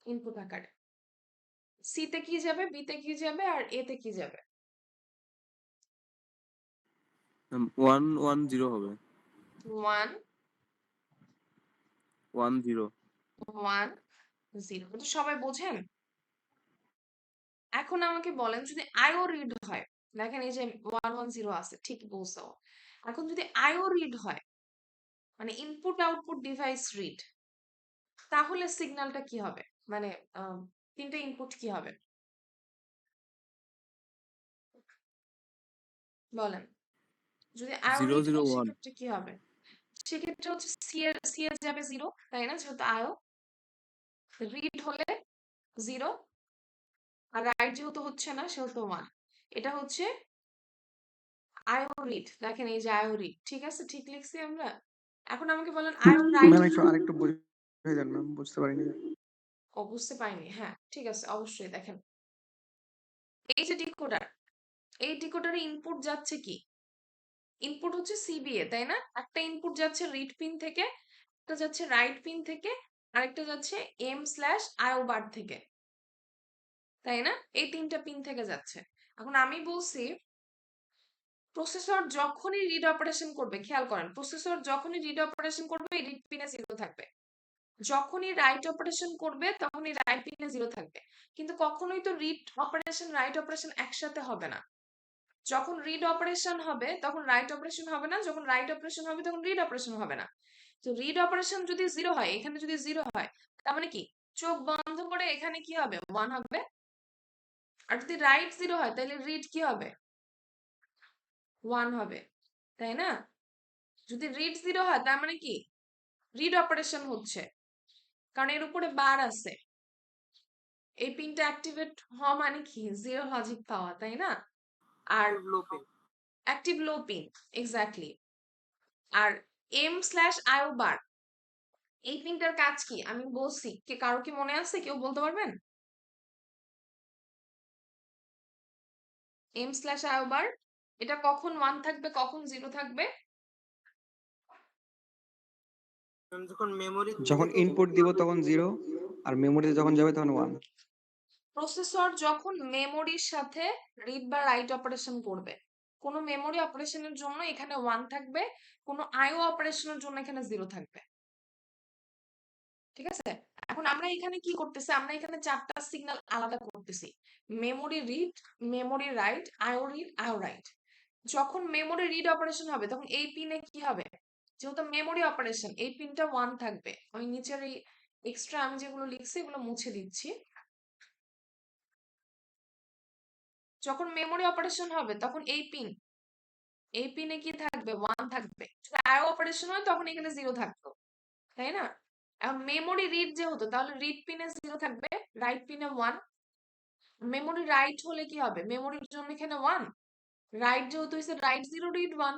ইনপুট আকারে সি তে কি যাবে, বি তে কি যাবে, আর এ তে কি যাবে? 110 হবে। 1 10 1 0। এটা সবাই বোঝেন? এখন আমাকে বলেন, যদি আইও রিড হয়, দেখেন এই যে 110 আছে, ঠিক বলছো। এখন যদি আইও রিড হয়, মানে ইনপুট আউটপুট ডিভাইস রিড, তাহলে সিগন্যালটা কি হবে? মানে তিনটে ইনপুট কি হবে বলেন? যদি আইও 0 রিড 0 হয় 1 সেক্ষেত্রে কি হবে? সেক্ষেত্রে হচ্ছে সি এর যাবে 0, তাই না? যেহেতু আইও রিড হলে 0, আর রাইট যেহেতু হচ্ছে না সেহেতু 1। এটা হচ্ছে আইও রিড, দেখেন এই যে আইও রিড, ঠিক আছে, ঠিক লিখছি আমরা। এখন আমাকে বলেন আইও রাইট। ম্যাম একটু আরেকটু বুঝিয়ে দেন ম্যাম, বুঝতে পারিনি। ও বুঝতে পারিনি, হ্যাঁ ঠিক আছে, অবশ্যই। দেখেন এই যে ডিকোডার, এই ডিকোডারে ইনপুট যাচ্ছে কি? ইনপুট হচ্ছে সিবিএ, তাই না? একটা ইনপুট যাচ্ছে রিড পিন থেকে, একটা যাচ্ছে রাইট পিন থেকে, আরেকটা যাচ্ছে এম/আইও বার থেকে, তাই না? এই তিনটা পিন থেকে যাচ্ছে। এখন আমি বলছি প্রসেসর যখনই রিড অপারেশন করবে, খেয়াল করেন, প্রসেসর যখনই রিড অপারেশন করবে এই রিড পিনে 0 থাকবে, যখনই রাইট অপারেশন করবে তখনই রাইট পিনে 0 থাকবে। কিন্তু কখনোই তো রিড অপারেশন রাইট অপারেশন একসাথে হবে না। যখন রিড অপারেশন হবে তখন রাইট অপারেশন হবে না, যখন রাইট অপারেশন হবে তখন রিড অপারেশন হবে না। তো রিড অপারেশন যদি 0 হয়, এখানে যদি 0 হয়, তার মানে কি চোখ বন্ধ করে এখানে কি হবে? 1 হবে। আর যদি রাইট 0 হয় তাহলে রিড কি হবে? 1 হবে, তাই না? যদি রিড 0 হয় তার মানে কি রিড অপারেশন হচ্ছে, কারণ এর উপরে বার আছে। এই পিনটা অ্যাক্টিভেট হওয়া মানে কি 0 লজিক পাওয়া, তাই না? আর লো পিন। অ্যাক্টিভ লো পিন, এক্স্যাক্টলি। আর এম/আইও বার, এই পিনটার কাজ কি আমি বলছি, কে কারো কি মনে আছে? কেউ বলতে পারবেন? এম/আইও বার, এটা কখন 1 থাকবে কখন 0 থাকবে? যখন মেমোরি যখন ইনপুট দিব তখন 0, আর মেমোরিতে যখন যাবে তখন 1। প্রসেসর যখন মেমোরির সাথে রিড বা রাইট অপারেশন করবে, কোনো মেমোরি অপারেশনের জন্য এখানে 1 থাকবে, কোনো আইও অপারেশনের জন্য এখানে 0 থাকবে, ঠিক আছে? এখন আমরা এখানে কি করতেছি? আমরা এখানে চারটা সিগন্যাল আলাদা করতেছি, মেমোরি রিড, মেমোরি রাইট, আইও রিড, আইও রাইট। যখন মেমোরি রিড অপারেশন হবে তখন এই পিনে কি হবে? যেহেতু মেমোরি অপারেশন, এই পিনটা 1 থাকবে। আমি নিচের এই এক্সট্রা আমি যেগুলো লিখছি এগুলো মুছে দিচ্ছি। যখন মেমোরি অপারেশন হবে তখন এই পিনে কি থাকবে? 1 থাকবে। যদি আইও অপারেশন হয় তখন এখানে 0 থাকতো, তাই না? এখন মেমোরি রিড যেহেতু, তাহলে রিড পিনে 0 থাকবে, রাইট পিনে 1। মেমোরি রাইট হলে কি হবে? মেমোরির জন্য এখানে 1, রাইট যেহেতু হয়েছে রাইট 0 রিড 1।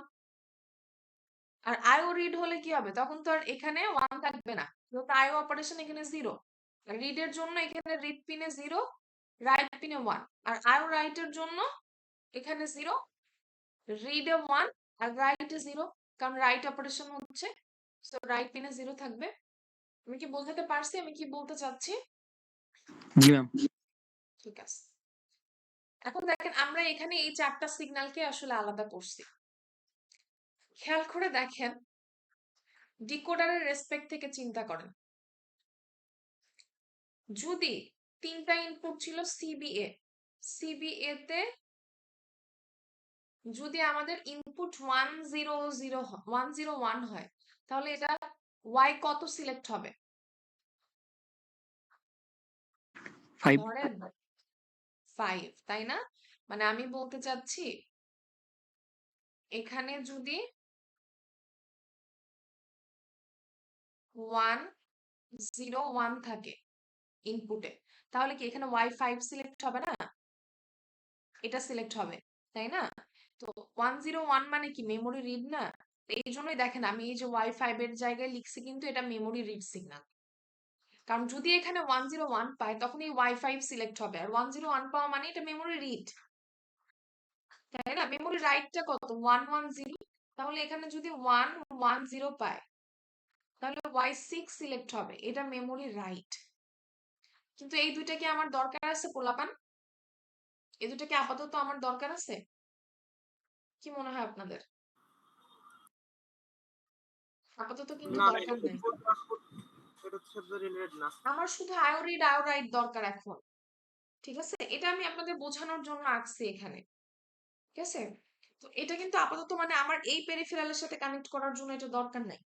আর আইও রিড হলে কি হবে? তখন তো আর এখানে 1 থাকবে না, যেহেতু আইও অপারেশন এখানে 0। রিডের জন্য এখানে রিড পিনে 0, রাইট পিনে 1। আর আইও রাইটের জন্য এখানে 0, রিডে 1 আর রাইটে 0, কারণ রাইট অপারেশন হচ্ছে, সো রাইট পিনে 0 থাকবে। আমি কি বোঝাতে পারছি আমি কি বলতে চাচ্ছি? জি ম্যাম। ঠিক আছে। এখন দেখেন আমরা এখানে এই চারটা সিগন্যালকে আসলে আলাদা করছি। খেয়াল করে দেখেন, ডিকোডারের রেসপেক্ট থেকে চিন্তা করেন। যদি 3টা ইনপুট ছিল সিবিএ তে যদি আমাদের ইনপুট 101 হয়, তাহলে এটা ওয়াই কত সিলেক্ট হবে? 5 ধরেন 5, তাই না? মানে আমি বলতে চাচ্ছি এখানে যদি 101 থাকে ইনপুটে, তাহলে কি এখানে y5 সিলেক্ট হবে না? এটা সিলেক্ট হবে, তাই না? তো 101 মানে কি মেমোরি রিড না? এই জন্যই দেখেন আমি এই যে y5 এর জায়গায় লিখছি, কিন্তু এটা মেমোরি রিড সিগন্যাল। কারণ যদি এখানে 101 পায় তখন এই y5 সিলেক্ট হবে, আর 101 পাওয়া মানে এটা মেমোরি রিড, তাই না? মেমোরি রাইটটা কত? 110। তাহলে এখানে যদি 110 পায় তাহলে y6 সিলেক্ট হবে, এটা মেমোরি রাইট। কিন্তু এই দুইটা কি আমার দরকার আছে পোলাপান? এই দুটো কি আপাতত আমার দরকার আছে? কি মনে হয় আপনাদের? আপাতত কিন্তু না দরকার নেই। এটার সাথে রিলেটেড না। আমার শুধু আইও রিড আইও রাইট দরকার এখন, ঠিক আছে? এটা আমি আপনাদের বোঝানোর জন্য আঁকছি এখানে, ঠিক আছে? তো এটা কিন্তু আপাতত মানে আমার এই পেরিফেরালের সাথে কানেক্ট করার জন্য এটা দরকার নাই।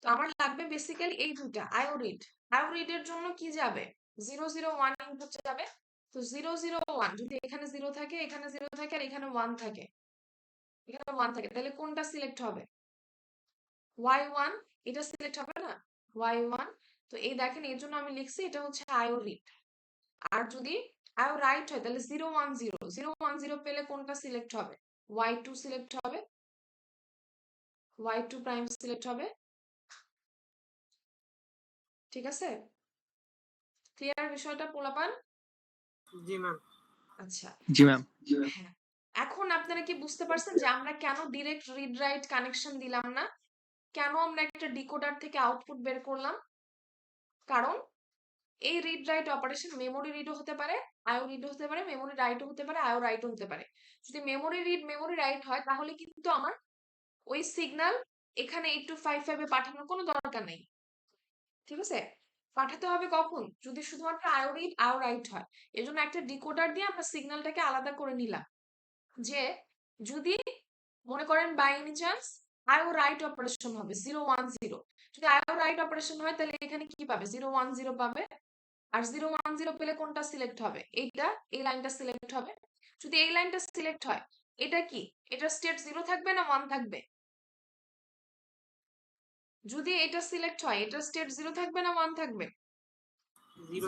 তো আমার লাগবে বেসিক্যালি এই দুইটা আইও রিড এর জন্য কি যাবে? 001 ইনপুট যাবে। তো 001 যদি এখানে 0 থাকে, এখানে 0 থাকে, আর এখানে 1 থাকে, এখানে 1 থাকে, তাহলে কোনটা সিলেক্ট হবে? y1, এটা সিলেক্ট হবে না? y1। তো এই দেখেন এর জন্য আমি লিখছি এটা হচ্ছে আইও রিড। আর যদি আইও রাইট হয় তাহলে 010 পেলে কোনটা সিলেক্ট হবে? y2 সিলেক্ট হবে, y2 প্রাইম সিলেক্ট হবে, ঠিক আছে? ক্লিয়ার বিষয়টা পোলাপান? জি ম্যাম। আচ্ছা, জি ম্যাম। হ্যাঁ। এখন আপনারা কি বুঝতে পারছেন যে আমরা কেন ডিরেক্ট রিড রাইট কানেকশন দিলাম না? কেন আমরা একটা ডিকোডার থেকে আউটপুট বের করলাম? কারণ এই রিড রাইট অপারেশন মেমোরি রিডও হতে পারে, আইও রিডও হতে পারে, মেমোরি রাইটও হতে পারে, আইও রাইটও হতে পারে। যদি মেমোরি রিড মেমোরি রাইট হয় তাহলে কিন্তু আমার ওই সিগন্যাল এখানে 8255 এ পাঠানোর কোনো দরকার নেই, ঠিক আছে? পাঠাতে হবে কখন? যদি শুধুমাত্র আইও রিড আইও রাইট হয়। এজন্য একটা ডিকোডার দিয়ে আমরা সিগন্যালটাকে আলাদা করে নিলাম, যে যদি মনে করেন by any chance IO write operation হবে 010, যদি আইও রাইট অপারেশন হয় তাহলে এখানে কি পাবে? 010 পাবে। আর 010 পেলে কোনটা সিলেক্ট হবে? এইটা, এই লাইনটা সিলেক্ট হবে। যদি এই লাইনটা সিলেক্ট হয়, এটা কি? এটা স্টেট 0 থাকবে না 1 থাকবে? যদি এটা সিলেক্ট হয়, এটা স্টেট 0 থাকবে না 1 থাকবে?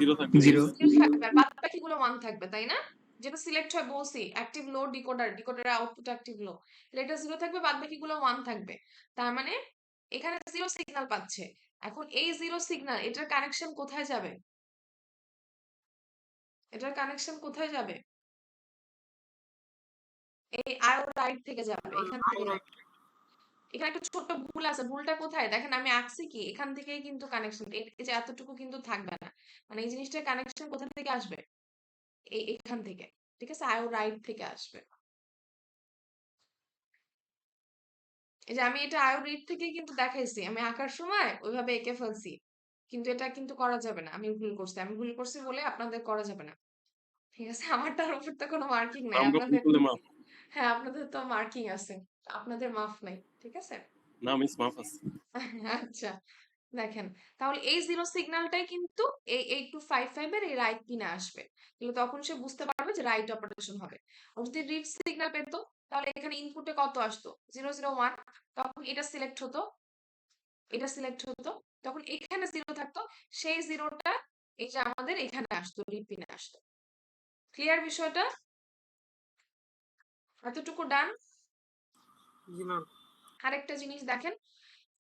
0 থাকবে। 0 0 থাকবে, আর বাদ বাকিগুলো 1 থাকবে, তাই না? যেটা সিলেক্ট হয় বলছি অ্যাক্টিভ লো ডিকোডারের আউটপুট অ্যাক্টিভ লো, এটা 0 থাকবে, বাদ বাকিগুলো 1 থাকবে। তার মানে এখানে 0 সিগন্যাল পাচ্ছে। এখন এই 0 সিগন্যাল এটার কানেকশন কোথায় যাবে? এটার কানেকশন কোথায় যাবে? এই আইও রাইট থেকে যাবে, এখান থেকে যাবে। এখানে একটা ছোট্ট ভুল আছে, ভুলটা কোথায় দেখেন? আমি আঁকছি কি এখান থেকেই কিন্তু কানেকশন, এই যে এতটুকু কিন্তু থাকবে না, মানে এই জিনিসটার কানেকশন কোথা থেকে আসবে? এখান থেকে, ঠিক আছে? আইও রাইট থেকে আসবে। এই যে আমি এটা আইও রিড থেকে কিন্তু দেখাইছি, আমি আঁকার সময় ওইভাবে এঁকে ফেলছি, কিন্তু এটা কিন্তু করা যাবে না। আমি ভুল করছি বলে আপনাদের করা যাবে না, ঠিক আছে? আমারটার উপর তো কোনো মার্কিং নাই, আমরা ভুল আপনাদের করলে মাফ। হ্যাঁ আপনাদের তো মার্কিং আছে, আপনাদের মাফ নাই, ঠিক আছে? না মিস মাফ আছে। আচ্ছা, দেখেন তাহলে এই 0 সিগন্যালটাই কিন্তু এই 8255 এর এই রাইট পিনে আসবে, তাহলে তখন সে বুঝতে পারবে যে রাইট অপারেশন হবে। আর যদি রিড সিগন্যাল পেত তাহলে এখানে ইনপুটে কত আসতো? 001, তখন এটা সিলেক্ট হতো, এটা সিলেক্ট হতো, তখন এখানে 0 থাকতো, সেই 0টা এই যে আমাদের এখানে আসতো, রিড পিনে আসতো। ক্লিয়ার বিষয়টা? এতটুকু ডান? জি ম্যাম। আরেকটা জিনিস দেখেন,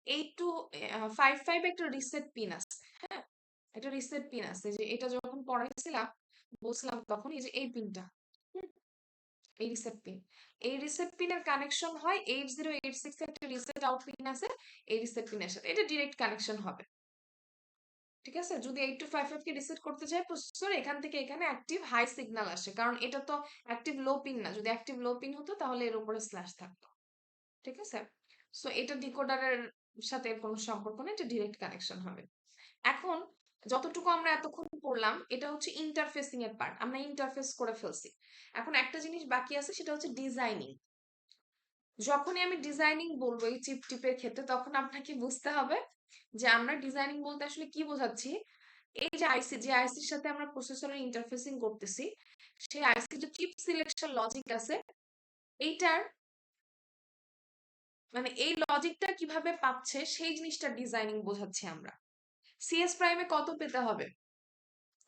8255 একটা রিসেট পিন আছে, হ্যাঁ? একটা রিসেট পিন আছে, যে এটা যখন পড়াইছিলাম বলছিলাম তখন এই যে এই পিনটা, এই রিসেট পিন, এই রিসেট পিনের কানেকশন হয় 8086 এর একটা রিসেট আউট পিন আছে, এই রিসেট পিনের সাথে এটা ডিরেক্ট কানেকশন হবে, ঠিক আছে? যদি 8255 কে রিসেট করতে চাই প্রসেসর, এখান থেকে এখানে অ্যাক্টিভ হাই সিগন্যাল আসে, কারণ এটা তো অ্যাক্টিভ লো পিন না। যদি অ্যাক্টিভ লো পিন হতো তাহলে এর উপরে স্ল্যাশ থাকতো, ঠিক আছে? সো এটা ডিকোডারের সাথে এর কোনো সম্পর্ক নেই, এটা ডিরেক্ট কানেকশন হবে। এখন যতটুকু আমরা এতক্ষণ পড়লাম এটা হচ্ছে ইন্টারফেসিং এর পার্ট, আমরা ইন্টারফেস করে ফেলছি। এখন একটা জিনিস বাকি আছে, সেটা হচ্ছে ডিজাইনিং। যখনই আমি ডিজাইনিং বলবো এই চিপ টিপের ক্ষেত্রে, তখন আপনাকে বুঝতে হবে যে আমরা ডিজাইনিং বলতে আসলে কি বোঝাচ্ছি। এই যে আইসি, যে আইসির সাথে আমরা প্রসেসরের ইন্টারফেসিং করতেছি, সেই আইসি যে চিপ সিলেকশন লজিক আছে, এইটার মানে এই লজিকটা কিভাবে পাচ্ছে সেই জিনিসটা ডিজাইনিং বোঝাচ্ছি আমরা। সিএস প্রাইমে কত পেতে হবে?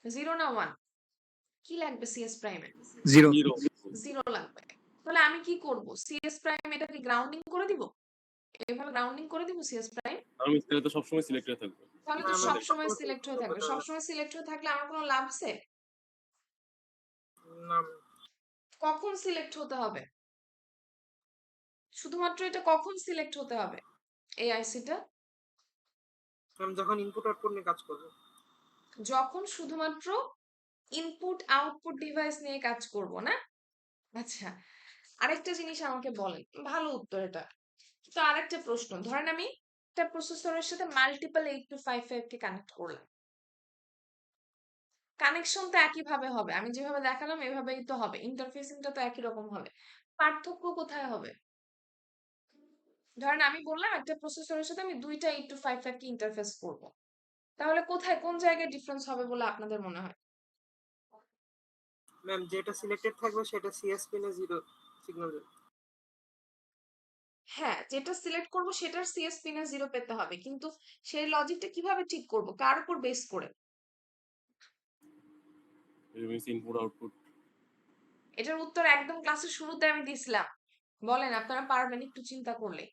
0 না 1? কি লাগবে সিএস প্রাইমে? 0 জিরো 0 লাগবে। তাহলে আমি কি করব? সিএস প্রাইম এটাকে গ্রাউন্ডিং করে দিব, এভাবে গ্রাউন্ডিং করে দিব সিএস প্রাইম। আমি তাহলে তো সবসময় সিলেক্ট হয়ে থাকবে। তাহলে তো না, না, সবসময় সবসময় সিলেক্ট হয়ে select থাকবে। হতে হবে। সবসময় সিলেক্ট হয়ে থাকলে আমার কোনো লাভ আছে? না কখন সিলেক্ট হতে হবে? শুধুমাত্র এটা কখন সিলেক্ট হতে হবে এই আইসিটা? ম্যাম, যখন ইনপুট আউটপুট নিয়ে কাজ করবো। যখন শুধুমাত্র ইনপুট আউটপুট ডিভাইস নিয়ে কাজ করব, না? আচ্ছা, আরেকটা জিনিস আমাকে বলেন, ভালো উত্তর এটা। তো আরেকটা প্রশ্ন, ধরেন আমি একটা প্রসেসরের সাথে মাল্টিপল 8255 কে কানেক্ট করলাম। কানেকশন তো একই ভাবে হবে, আমি যেভাবে দেখালাম এভাবেই তো হবে, ইন্টারফেসিংটা তো একই রকম হবে। পার্থক্য কোথায় হবে? ধরেন আমি বললাম একটা প্রসেসরের সাথে আমি দুইটা 8255 কে ইন্টারফেস করব, তাহলে কোথায় কোন জায়গায় ডিফারেন্স হবে বলে আপনাদের মনে হয়? ম্যাম, যেটা সিলেক্টেড থাকবে সেটা সিএস পিনে 0 সিগন্যাল দেবে। হ্যাঁ, যেটা সিলেক্ট করব সেটার সিএস পিনে 0 পেতে হবে, কিন্তু সেই লজিকটা কিভাবে ঠিক করব, কার উপর বেস করে? ইনপুট আউটপুট এটার উত্তর একদম ক্লাসের শুরুতে আমি দিছিলাম। বলেন, আপনারা পারবেন একটু চিন্তা করলে?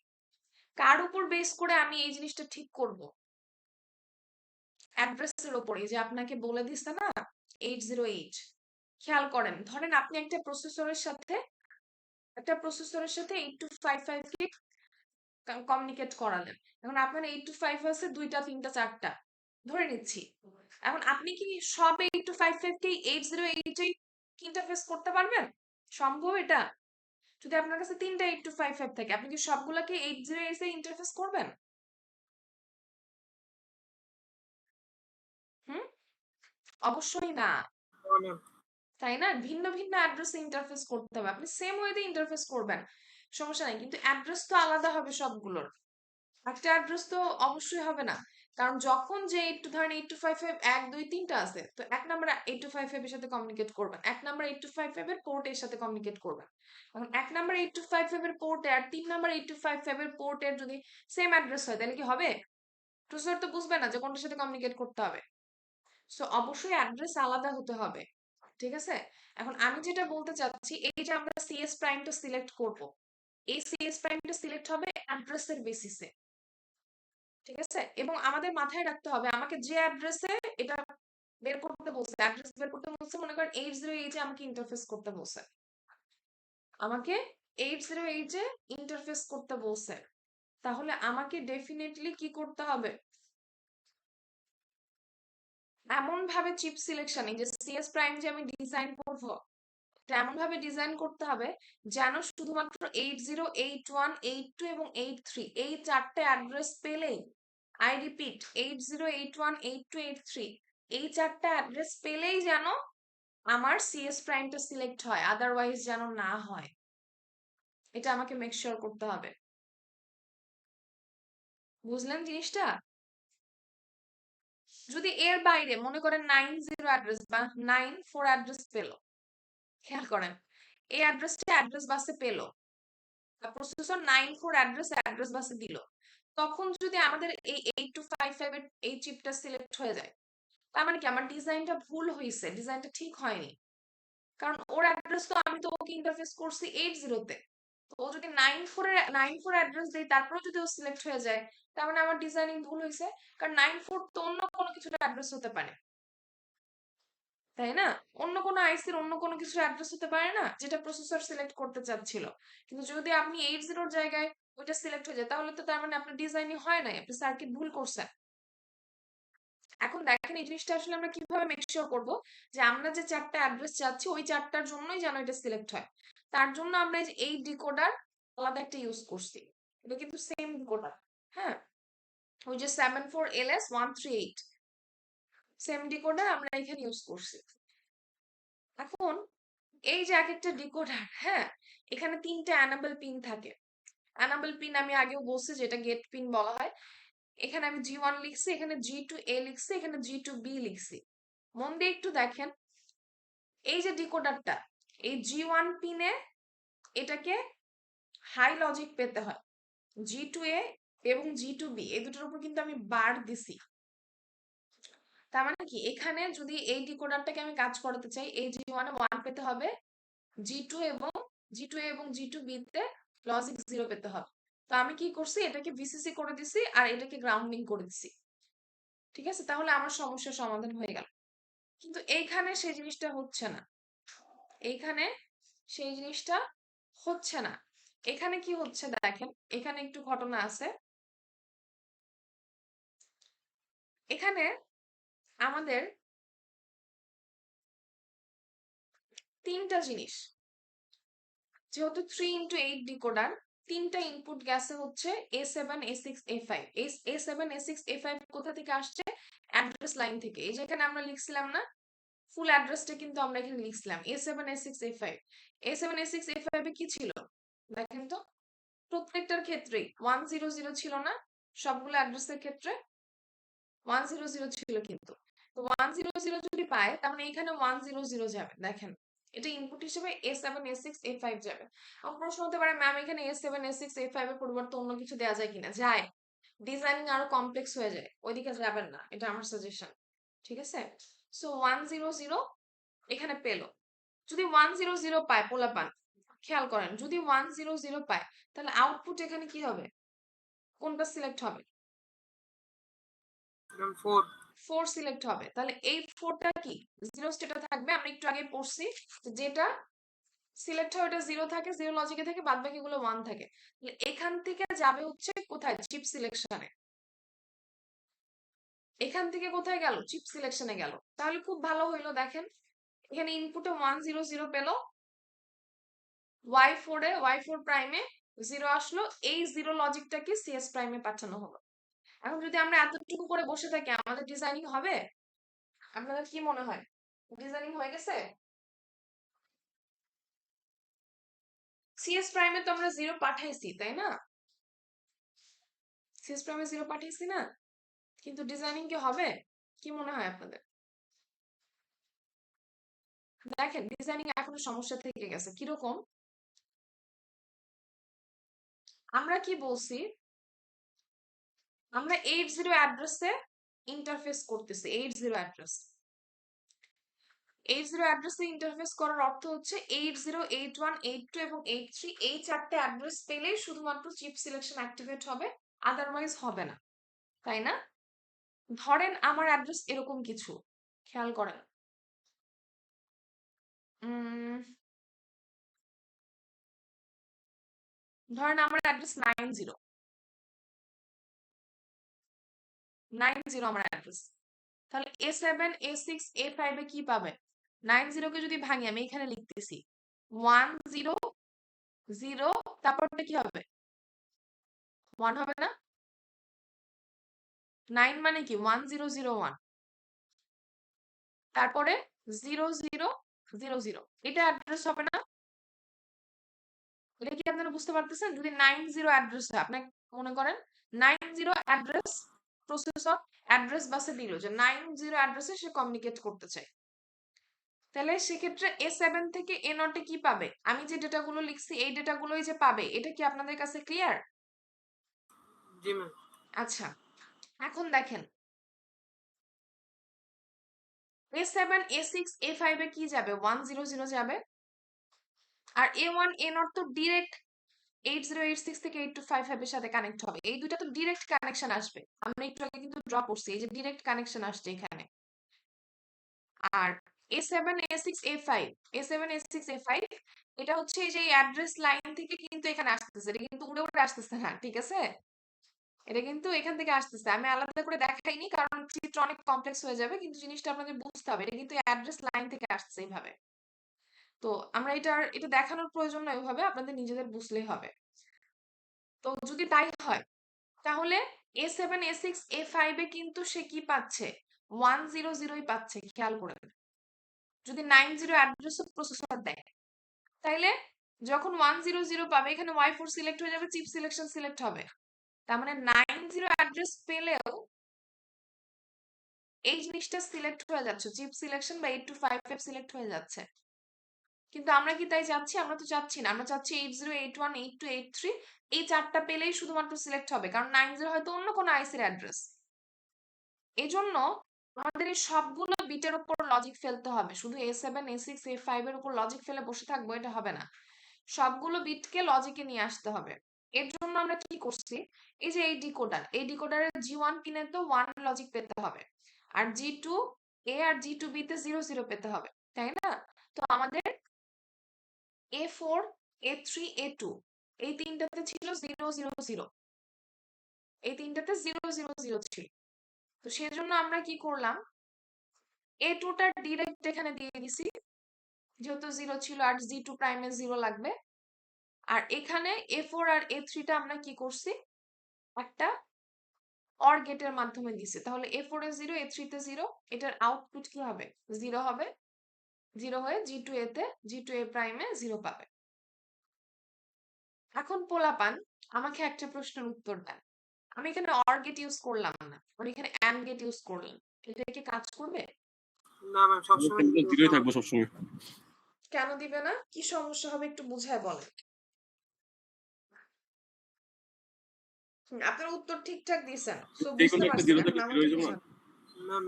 কার উপর বেস করে আমি এই জিনিসটা ঠিক করব? অ্যাড্রেসের উপরে, যে আপনাকে বলে দিছে না 808। খেয়াল করেন, ধরেন আপনি একটা প্রসেসরের সাথে 8255 কে কমিউনিকেট করালেন। এখন আপনার 825 আছে 2টা 3টা 4টা ধরে নিচ্ছি। এখন আপনি কি সব 8255 কে 808 এ ইন্টারফেস করতে পারবেন? সম্ভব এটা? যদি আপনার কাছে 3টা 8255 থাকে, আপনি কি সবগুলোকে 808 এ ইন্টারফেস করবেন? হুম? অবশ্যই না, ম্যাম, তাই না? ভিন্ন ভিন্ন অ্যাড্রেসে ইন্টারফেস করতে হবে। আপনি সেম ওয়েতে ইন্টারফেস করবেন, সমস্যা নাই, কিন্তু অ্যাড্রেস তো আলাদা হবে সবগুলোর। একটা অ্যাড্রেস তো অবশ্যই হবে না, কারণ যখন যে একটু ধরেন 8255 1 2 3টা আছে, তো এক নাম্বার 8255 এর সাথে কমিউনিকেট করবেন, এক নাম্বার 8255 এর পোর্ট এর সাথে কমিউনিকেট করবেন। এখন এক নাম্বার 8255 এর পোর্ট আর 3 নাম্বার 8255 এর পোর্ট এর যদি সেম অ্যাড্রেস হয়, তাহলে কি হবে? প্রসেসর তো বুঝবে না যে কোনটার সাথে কমিউনিকেট করতে হবে। সো অবশ্যই অ্যাড্রেস আলাদা হতে হবে, ঠিক আছে? এখন আমি যেটা বলতে চাচ্ছি, এই যে আমরা সিএস প্রাইমটা সিলেক্ট করব, এই সিএস প্রাইমটা সিলেক্ট হবে অ্যাড্রেসের বেসিসে, ঠিক আছে? এবং আমাদের মাথায় রাখতে হবে আমাকে যে অ্যাড্রেসে এটা বের করতে বলছে, অ্যাড্রেস বের করতে বলছে, মনে করেন 808 এ আমাকে ইন্টারফেস করতে বলছে, আমাকে 808 এ ইন্টারফেস করতে বলছে, তাহলে আমাকে ডেফিনেটলি কি করতে হবে? এমন ভাবে চিপ সিলেকশন, এই যে সিএস প্রাইম যে আমি ডিজাইন করব, এমন ভাবে ডিজাইন করতে হবে যেন শুধুমাত্র 80 81 82 এবং 83 এই চারটে অ্যাড্রেস পেলেই, আই রিপিট 80 81 82 83 এই চারটে অ্যাড্রেস পেলেই যেন আমার সিএস প্রাইমটা সিলেক্ট হয়, আদারওয়াইজ যেন না হয়। এটা আমাকে মেক শিওর করতে হবে। বুঝলেন জিনিসটা? যদি এর বাইরে মনে করেন 90 অ্যাড্রেস বা 94 অ্যাড্রেস পেলো, খেয়াল করেন এই অ্যাড্রেসটা অ্যাড্রেস বাসে পেলো, প্রসেসর 94 অ্যাড্রেস বাসে দিল, তখন যদি আমাদের এই 8255 এর এই চিপটা সিলেক্ট হয়ে যায়, তার মানে কি আমার ডিজাইনটা ভুল হয়েছে, ডিজাইনটা ঠিক হয়নি। কারণ ওর অ্যাড্রেস তো, আমি তো ওকে ইন্টারফেস করছি 80 তে, তো ও যদি 94 অ্যাড্রেস দেয় তারপরেও যদি ও সিলেক্ট হয়ে যায়, তার মানে আমার ডিজাইনিং ভুল হয়েছে। কারণ 94 তো অন্য কোনো কিছুর অ্যাড্রেস হতে পারে, তাই না? অন্য কোনো আইসির অন্য কোনো কিছুর অ্যাড্রেস হতে পারে না, যেটা প্রসেসর সিলেক্ট করতে চাচ্ছিল। কিন্তু যদি আপনি 80 জায়গায় ওইটা সিলেক্ট হয়ে যায়, তাহলে তো তার মানে আপনার ডিজাইনই হয় নাই, আপনি সার্কিট ভুল করছেন। এখন দেখেন এই জিনিসটা আসলে আমরা কিভাবে মেক শিওর করবো যে আমরা যে চারটা অ্যাড্রেস চাচ্ছি ওই চারটার জন্যই যেন এটা সিলেক্ট হয়। তার জন্য আমরা এই ডিকোডার আলাদা একটা ইউজ করছি। এটা কিন্তু সেম ডিকোডার। হ্যাঁ, ওই যে 74LS138 সেম ডিকোডার আমরা এখানে ইউজ করছি। এখন এই যে এক একটা ডিকোডার, হ্যাঁ, এখানে 3টা অ্যানাবল পিন থাকে। অ্যানাবল পিন আমি আগেও বলছি, যেটা গেট পিন বলা হয়। এখানে আমি G1 লিখছি, এখানে G2A লিখছি, এখানে G2B লিখছি। মন দিয়ে একটু দেখেন, এই যে ডিকোডারটা, এই G1 পিনে এটাকে হাই লজিক পেতে হয়। G2A এবং G2B এই দুটোর উপর কিন্তু আমি বার দিছি। তার মানে কি, এখানে যদি এই ডিকোডারটাকে আমি কাজ করাতে চাই, এই G1 এ 1 পেতে হবে, G2A এবং G2B তে লজিক 0 পেতে হবে। তো আমি কি করছি, এটাকে VCC করে দিছি আর এটাকে গ্রাউন্ডিং করে দিছি। ঠিক আছে, তাহলে আমার সমস্যার সমাধান হয়ে গেল। কিন্তু এইখানে সেই জিনিসটা হচ্ছে না, এইখানে সেই জিনিসটা হচ্ছে না। এখানে কি হচ্ছে দেখেন, এখানে একটু ঘটনা আছে। এখানে আমাদের 3টা জিনিস, যেহেতু 3x8 ডিকোডার, 3টা ইনপুট গেছে হচ্ছে A7 A6 A5। A7 A6 A5 কোথা থেকে আসছে? অ্যাড্রেস লাইন থেকে। এই যেখানে আমরা লিখছিলাম না, ফুল অ্যাড্রেসটা কিন্তু আমরা এখানে লিখছিলাম A7 A6 A5। A7 A6 A5 এ কি ছিল দেখেন তো, প্রত্যেকটার ক্ষেত্রেই 100 ছিল না? সবগুলো অ্যাড্রেসের ক্ষেত্রে 100 ছিল কিন্তু। তো 100 যদি পায়, তার মানে এখানে 100 যাবে। দেখেন, এটা ইনপুট হিসেবে A7 A6 A5 যাবে। আমার প্রশ্ন হতে পারে, ম্যাম এখানে A7 A6 A5 এর পরিবর্তে অন্য কিছু দেওয়া যায় কিনা? যায়, ডিজাইনিং আরো কমপ্লেক্স হয়ে যায়, ওইদিকে যাবেন না, এটা আমার সাজেশন। ঠিক আছে, সো 100 এখানে পেলো। যদি 100 পায় পোলাপান, খেয়াল করেন, যদি 100 পায়, তাহলে আউটপুট এখানে কি হবে? কোনটা সিলেক্ট হবে? 4 4 সিলেক্ট হবে। তাহলে এই 4টা কি জিরো স্টেটে থাকবে? আমরা একটু আগে পড়ছি যেটা সিলেক্ট হয় ওটা 0 থাকে, 0 লজিকে থাকে, বাদ বাকিগুলো 1 থাকে। তাহলে এখান থেকে যাবে হচ্ছে কোথায়? চিপ সিলেকশনে। এখান থেকে কোথায় গেল? চিপ সিলেকশনে গেল। তাহলে খুব ভালো হইলো, দেখেন এখানে ইনপুটে 100 পেল, Y4 প্রাইমে 0 আসলো, এই 0 লজিকটাকে CS প্রাইমে পাঠানো হলো। এখন যদি আমরা এতটুকু করে বসে থাকি, আমাদের ডিজাইনিং হবে? আপনাদের কি মনে হয়, ডিজাইনিং হয়ে গেছে? CS প্রাইমে তো আমরা 0 পাঠাইছি, তাই না? CS প্রাইমে 0 পাঠিয়েছি না? কিন্তু ডিজাইনিং কি হবে? কি মনে হয় আপনাদের? দেখেন, ডিজাইনিং এখনো সমস্যা থেকে গেছে। কিরকম? আমরা কি বলছি, আমরা 80 অ্যাড্রেসে ইন্টারফেস করতেছি। 80 অ্যাড্রেস, 80 অ্যাড্রেসে ইন্টারফেস করার অর্থ হচ্ছে 80 81 82 এবং 83 এই 4টে অ্যাড্রেস পেলেই শুধুমাত্র চিপ সিলেকশন অ্যাক্টিভেট হবে, আদারওয়াইজ হবে না, তাই না? ধরেন আমার অ্যাড্রেস এরকম কিছু, খেয়াল করেন, ধরেন আমার অ্যাড্রেস 90 আমার অ্যাড্রেস। তাহলে A7 A6 A5 এ কি পাবে? 90 কে যদি ভাঙি, আমি এখানে লিখতেছি 100, তারপরটা কি হবে? 1 হবে না? 9 মানে কি? 1001, তারপরে 0000, এটা অ্যাড্রেস হবে না? এটা কি আপনারা বুঝতে পারতেছেন? যদি 90 অ্যাড্রেস হয়, আপনি মনে করেন 90 অ্যাড্রেস, প্রসেসর অ্যাড্রেস বাসে দিল যে 90 অ্যাড্রেসে সে কমিউনিকেট করতে চায়, তাহলে সেক্ষেত্রে A7 থেকে A0 এ কি পাবে? আমি যে ডেটাগুলো লিখছি এই ডেটাগুলোই যে পাবে, এটা কি আপনাদের কাছে ক্লিয়ার? জি ম্যাম। আচ্ছা, এখন দেখেন A7 A6 A5 এ কি যাবে? 100 যাবে। আর A1 A0 তো ডিরেক্ট 8086 থেকে 8255 এর সাথে কানেক্ট হবে। এই দুইটা তো ডিরেক্ট কানেকশন আসবে। আমরা একটু আগে কিন্তু ড্র করছি, এই যে ডিরেক্ট কানেকশন আসছে এখানে। আর A7 A6 A5 A7 A6 A5 এটা হচ্ছে এই যে অ্যাড্রেস লাইন থেকে কিন্তু এখানে আসতেছে, এটা কিন্তু উড়ে উড়ে আসতেছে না, ঠিক আছে? এটা কিন্তু এখান থেকে আসতেছে। আমি আলাদা করে দেখাইনি কারণ চিত্র অনেক কমপ্লেক্স হয়ে যাবে, কিন্তু জিনিসটা আপনাদের বুঝতে হবে, এটা কিন্তু অ্যাড্রেস লাইন থেকে আসছে এইভাবে। তো আমরা এটা দেখানোর প্রয়োজন নয় ওইভাবে, আপনাদের নিজেদের বুঝলেই হবে। তো যদি তাই হয় তাহলে A7 A6 A5 এ কিন্তু সে কি পাচ্ছে 100 পাচ্ছে, খেয়াল করে। যদি 90 অ্যাড্রেস প্রসেসর দেয় তাইলে যখন 100 পাবে এখানে Y4 সিলেক্ট হয়ে যাবে, চিপ সিলেকশন সিলেক্ট হবে। তার মানে 90 অ্যাড্রেস পেলেও এই জিনিসটা সিলেক্ট হয়ে যাচ্ছে, চিপ সিলেকশন বা 8255 সিলেক্ট হয়ে যাচ্ছে। কিন্তু আমরা কি তাই চাচ্ছি? আমরা তো চাচ্ছি না, আমরা চাচ্ছি 80 81 82 83 এই চারটা পেলেই শুধুমাত্র সিলেক্ট হবে, কারণ 90 হয়তো অন্য কোনো আইসির অ্যাড্রেস। এই জন্য আমাদের এই সবগুলো বিটের উপর লজিক ফেলতে হবে। শুধু A7 A6 A5 এর উপর লজিক ফেলে বসে থাকবো, এটা হবে না। সবগুলো বিটকে লজিকে নিয়ে আসতে হবে। এর জন্য আমরা কি করছি, এই যে এই ডিকোডারের G1 পিনে তো 1 লজিক পেতে হবে, আর G2 A R G2 B তে 00 পেতে হবে, তাই না? তো আমাদের A4 A3 A2 এই তিনটাতে ছিল 000, এই তিনটাতে 000 ছিল। তো সেজন্য আমরা কি করলাম, A2 টা ডিরেক্ট এখানে দিয়ে দিছি, যেহেতু 0 ছিল, আর G2 প্রাইমে 0 লাগবে। আর এখানে A4 আর A3 টা আমরা কি করছি, একটা অর গেটের মাধ্যমে দিছি। তাহলে A4 এ 0 A3 তে 0, এটার আউটপুট কি হবে, 0 হবে। 0 হয়ে G2 A তে G2 A প্রাইমে 0 পাবে। এখন পোলাপান আমাকে একটা প্রশ্নের উত্তর দেন, আমি এখানে অর গেট ইউজ করলাম না, আমি এখানে অ্যান্ড গেট ইউজ করলাম, এটা কি কাজ করবে? না ম্যাম, সবসময় জিরোই থাকবো সবসময়। কেন দিবে না? কি সমস্যা হবে একটু বুঝায় বলেন। আপনার উত্তর ঠিকঠাক দিয়েছেন, সো যে বুঝতে কোনো একটা পারছেন, জিরো এখন থাকলে আমাকে জিরো হয়ে যাবে বুঝান। না? ম্যাম